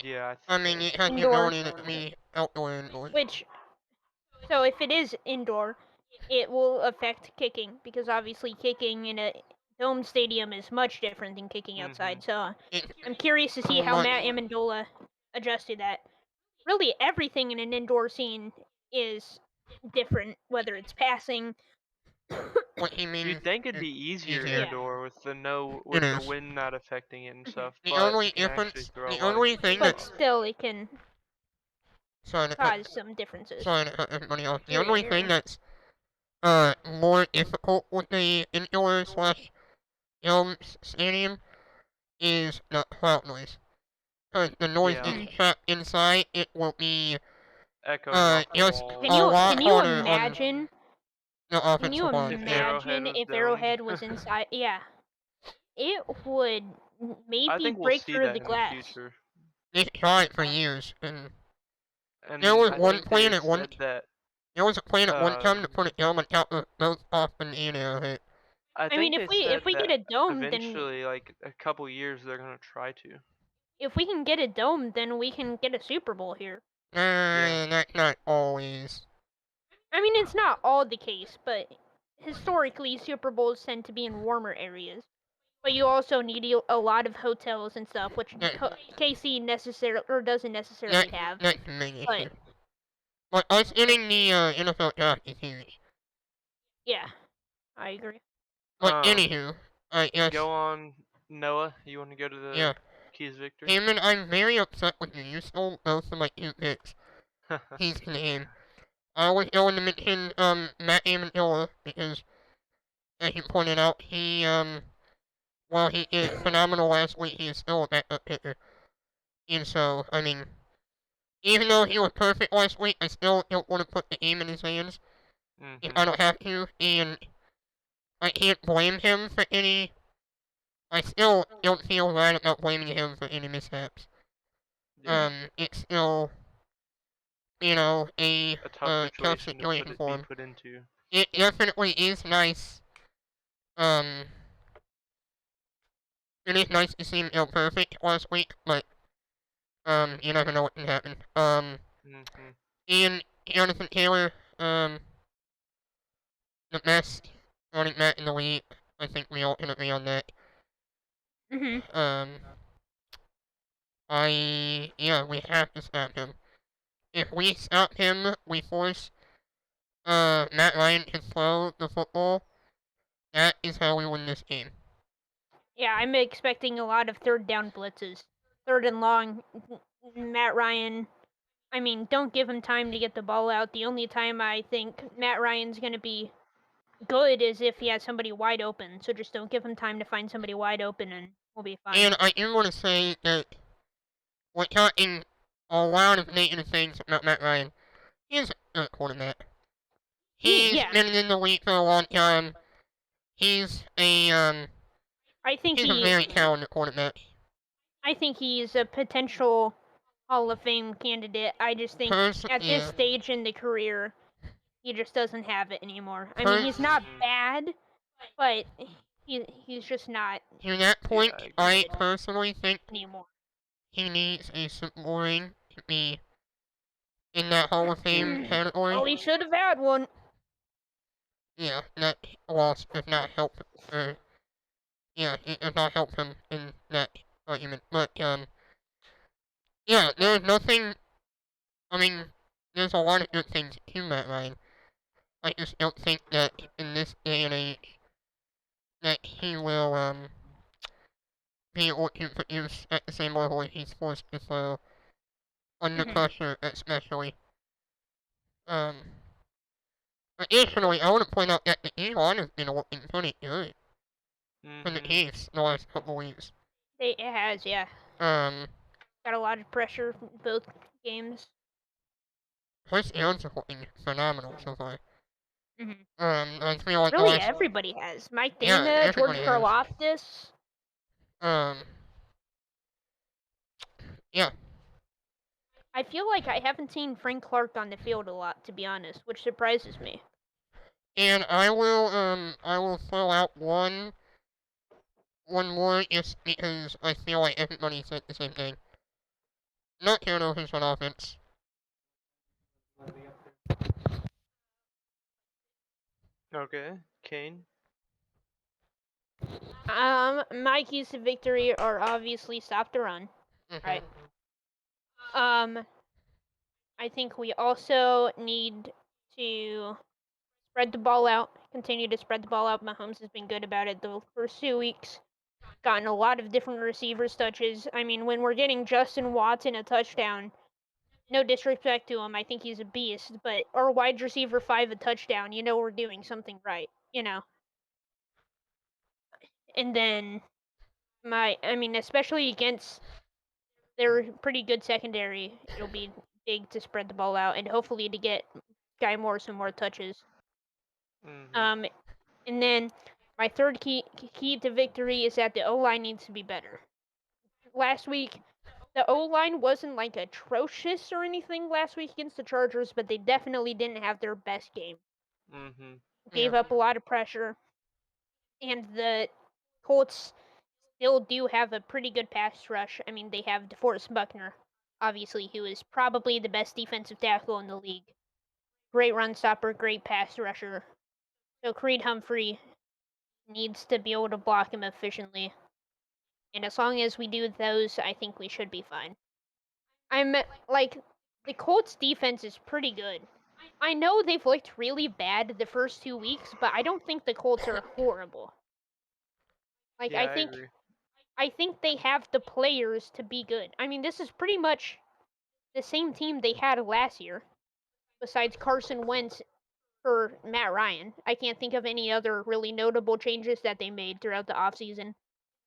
Speaker 1: Yeah,
Speaker 3: I mean, it has the
Speaker 2: Indoor.
Speaker 3: ability to be outdoor and indoor.
Speaker 2: Which, so if it is indoor, it will affect kicking because obviously kicking in a dome stadium is much different than kicking outside. So I'm curious to see how
Speaker 3: Much-
Speaker 2: Matt Amendola adjusted that. Really, everything in an indoor scene is different, whether it's passing.
Speaker 3: What he means
Speaker 1: You'd think it'd
Speaker 3: is
Speaker 1: be easier
Speaker 3: easier.
Speaker 1: indoor with the
Speaker 3: It is.
Speaker 1: wind not affecting it and stuff,
Speaker 3: The
Speaker 1: but
Speaker 3: only
Speaker 1: you can actually
Speaker 3: difference,
Speaker 1: throw
Speaker 3: the
Speaker 1: a lot of
Speaker 3: only
Speaker 1: kicks.
Speaker 3: thing
Speaker 2: But
Speaker 3: that's
Speaker 2: still, it can
Speaker 3: sorry to
Speaker 2: cause some differences.
Speaker 3: cut everybody off. The
Speaker 2: You're
Speaker 3: only
Speaker 2: right,
Speaker 3: thing
Speaker 2: you're
Speaker 3: that's more difficult with the indoor slash stadium is the crowd noise. Because the noise
Speaker 1: Yeah.
Speaker 3: is trapped inside, it will be
Speaker 1: Echoing off the
Speaker 3: just
Speaker 1: walls.
Speaker 3: a lot
Speaker 2: Can you
Speaker 3: harder on
Speaker 2: imagine?
Speaker 3: the
Speaker 2: Can you
Speaker 3: offensive line.
Speaker 1: If
Speaker 3: Yeah.
Speaker 1: Arrowhead
Speaker 2: imagine
Speaker 1: was
Speaker 2: if
Speaker 1: domed.
Speaker 2: Arrowhead was inside? Yeah, it would
Speaker 1: I
Speaker 2: maybe
Speaker 1: think we'll
Speaker 2: break
Speaker 1: see
Speaker 2: through
Speaker 1: that
Speaker 2: the
Speaker 1: in the
Speaker 2: glass.
Speaker 1: future.
Speaker 3: They've tried for years, and
Speaker 1: And
Speaker 3: there was
Speaker 1: I
Speaker 3: one
Speaker 1: think
Speaker 3: plan
Speaker 1: they
Speaker 3: at one.
Speaker 1: said that
Speaker 3: There was a plan at one time to
Speaker 1: um
Speaker 3: put it down on top of both Austin and Arrowhead.
Speaker 1: I
Speaker 2: I mean,
Speaker 1: think they
Speaker 2: if
Speaker 1: said
Speaker 2: we get
Speaker 1: that
Speaker 2: a dome, then
Speaker 1: eventually, like a couple years, they're gonna try to.
Speaker 2: if we can get a dome, then we can get a Super Bowl here.
Speaker 3: That's not always.
Speaker 2: I mean, it's not all the case, but historically, Super Bowls tend to be in warmer areas. But you also need a lot of hotels and stuff, which KC necessarily or doesn't necessarily have.
Speaker 3: That's the main
Speaker 2: But
Speaker 3: issue. But us getting the NFL draft is huge.
Speaker 2: yeah, I agree.
Speaker 3: But anywho, yes,
Speaker 1: Go on, Noah. You want to go to the
Speaker 3: yeah.
Speaker 1: Keys victory?
Speaker 3: Heyman, I'm very upset with you. You stole both of my two picks. He's the name. I was going to mention Matt Amendola because, as you pointed out, he while he did phenomenal last week, he is still a backup pitcher. And so, I mean, even though he was perfect last week, I still don't want to put the game in his hands if I don't have to, and I can't blame him for any. I still don't feel right about blaming him for any mishaps.
Speaker 1: Yeah.
Speaker 3: It's still, you know,
Speaker 1: A tough
Speaker 3: tough
Speaker 1: situation to
Speaker 3: situation for
Speaker 1: be
Speaker 3: him.
Speaker 1: put into.
Speaker 3: It definitely is nice. It is nice to see him go perfect last week, but you never know what can happen. And Jonathan Taylor, the best running back in the league. I think we all can agree on that.
Speaker 2: Mhm.
Speaker 3: We have to stop him. If we stop him, we force Matt Ryan to throw the football. That is how we win this game.
Speaker 2: Yeah, I'm expecting a lot of third down blitzes, third and long. Matt Ryan. I mean, don't give him time to get the ball out. The only time I think Matt Ryan's gonna be good is if he has somebody wide open. So just don't give him time to find somebody wide open, and we'll be fine.
Speaker 3: And I do want to say that we're talking a lot of negative things about Matt Ryan. He's a good quarterback. He's been in the league for a long time. He's a he's a very talented quarterback.
Speaker 2: I think he's a potential Hall of Fame candidate. I just think at this stage in the career, he just doesn't have it anymore. I mean, he's not bad, but he's just not.
Speaker 3: To that point, I personally think
Speaker 2: anymore.
Speaker 3: He needs a Super Bowl ring to be in that Hall of Fame category.
Speaker 2: Well, he should have had one.
Speaker 3: Yeah, that loss does not help. It does not help him in that argument. But there's nothing. I mean, there's a lot of good things to Matt Ryan. I just don't think that in this day and age that he will be able to produce at the same level he's forced to throw under pressure, especially. Additionally, I want to point out that the E-line has been looking pretty good for the Chiefs the last couple weeks.
Speaker 2: It has, yeah. Got a lot of pressure both games.
Speaker 3: Chris Jones is looking phenomenal so far.
Speaker 2: I feel like everybody has. Mike Dana, George Karlaftis.
Speaker 3: Yeah.
Speaker 2: I feel like I haven't seen Frank Clark on the field a lot, to be honest, which surprises me.
Speaker 3: And I will throw out one more just because I feel like everybody said the same thing. Not turnovers on offense.
Speaker 1: Okay, Kane.
Speaker 2: My keys to victory are obviously stop the run, right? I think we also need to spread the ball out, continue to spread the ball out. Mahomes has been good about it the first 2 weeks. Gotten a lot of different receivers touches. I mean, when we're getting Justin Watson a touchdown, No disrespect to him, I think he's a beast, but our wide receiver 5 a touchdown, we're doing something right, And then especially against their pretty good secondary, it'll be big to spread the ball out and hopefully to get Guy Moore some more touches.
Speaker 1: Mm-hmm.
Speaker 2: And then my third key to victory is that the O-line needs to be better. Last week, the O-line wasn't like atrocious or anything last week against the Chargers, but they definitely didn't have their best game.
Speaker 1: Mm-hmm.
Speaker 2: Gave
Speaker 3: Yeah.
Speaker 2: up a lot of pressure, and the Colts still do have a pretty good pass rush. I mean, they have DeForest Buckner, obviously, who is probably the best defensive tackle in the league. Great run stopper, great pass rusher. So Creed Humphrey needs to be able to block him efficiently. And as long as we do those, I think we should be fine. The Colts defense is pretty good. I know they've looked really bad the first 2 weeks, but I don't think the Colts are horrible.
Speaker 1: Yeah, I agree.
Speaker 2: I think they have the players to be good. I mean, this is pretty much the same team they had last year, besides Carson Wentz for Matt Ryan. I can't think of any other really notable changes that they made throughout the offseason.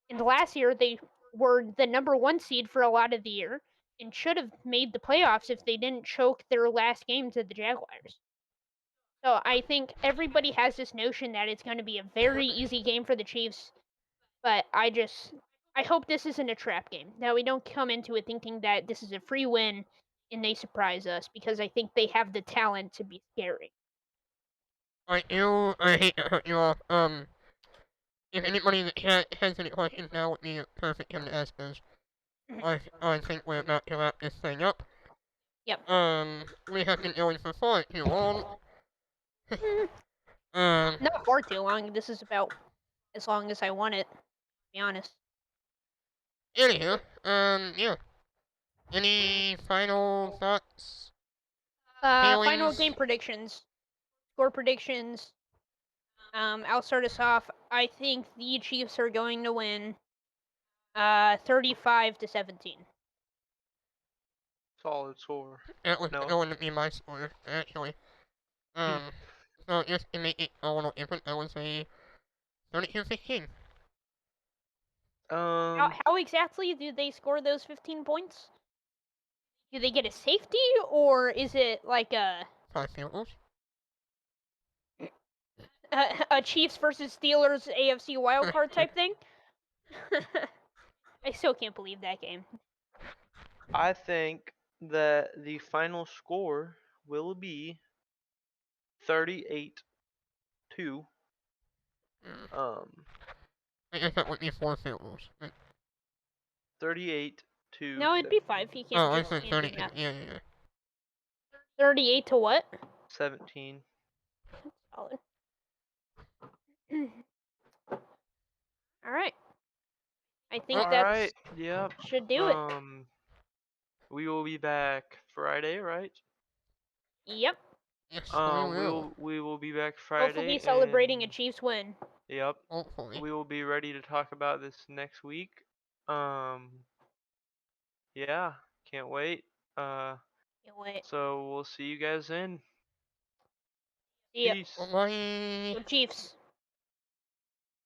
Speaker 2: And last year, they were the number 1 seed for a lot of the year and should have made the playoffs if they didn't choke their last game to the Jaguars. So I think everybody has this notion that it's going to be a very easy game for the Chiefs, but I hope this isn't a trap game. That we don't come into it thinking that this is a free win and they surprise us, because I think they have the talent to be scary.
Speaker 3: I hate to hurt you all. If anybody that has any questions now would be a perfect time to ask us. I think we're about to wrap this thing up.
Speaker 2: Yep.
Speaker 3: We have been going for far too long.
Speaker 2: Not for too long. This is about as long as I want it, to be honest.
Speaker 3: Anywho, yeah. Any final thoughts?
Speaker 2: Final
Speaker 3: Feelings?
Speaker 2: game predictions. Score predictions. I'll start us off. I think the Chiefs are going to win 35-17.
Speaker 1: Solid score.
Speaker 3: That was
Speaker 1: No.
Speaker 3: going to be my score, actually. So just to make it a little different, I would say 32-15.
Speaker 2: How exactly do they score those 15 points? Do they get a safety, or is it like a
Speaker 3: 5 field goals.
Speaker 2: Chiefs versus Steelers AFC wildcard type thing? I still can't believe that game.
Speaker 1: I think that the final score will be 38-2.
Speaker 3: I guess that would be 4 field goals.
Speaker 1: 38 to.
Speaker 2: No, it'd be 5. You can't.
Speaker 3: Oh, I
Speaker 2: just
Speaker 3: said
Speaker 2: can't do
Speaker 3: 32.
Speaker 2: math.
Speaker 3: Yeah.
Speaker 2: 38 to what?
Speaker 1: 17.
Speaker 2: Solid. All right. I think
Speaker 1: All
Speaker 2: that
Speaker 1: right. Yep.
Speaker 2: should do it.
Speaker 1: We will be back Friday, right?
Speaker 2: Yep.
Speaker 3: Yes, we will.
Speaker 1: We will be back Friday.
Speaker 2: Hopefully celebrating a Chiefs win.
Speaker 1: Yep.
Speaker 3: Hopefully.
Speaker 1: We will be ready to talk about this next week. Yeah, can't wait.
Speaker 2: Can't wait.
Speaker 1: So we'll see you guys then.
Speaker 2: Yep.
Speaker 1: Peace.
Speaker 3: Bye.
Speaker 2: Go Chiefs.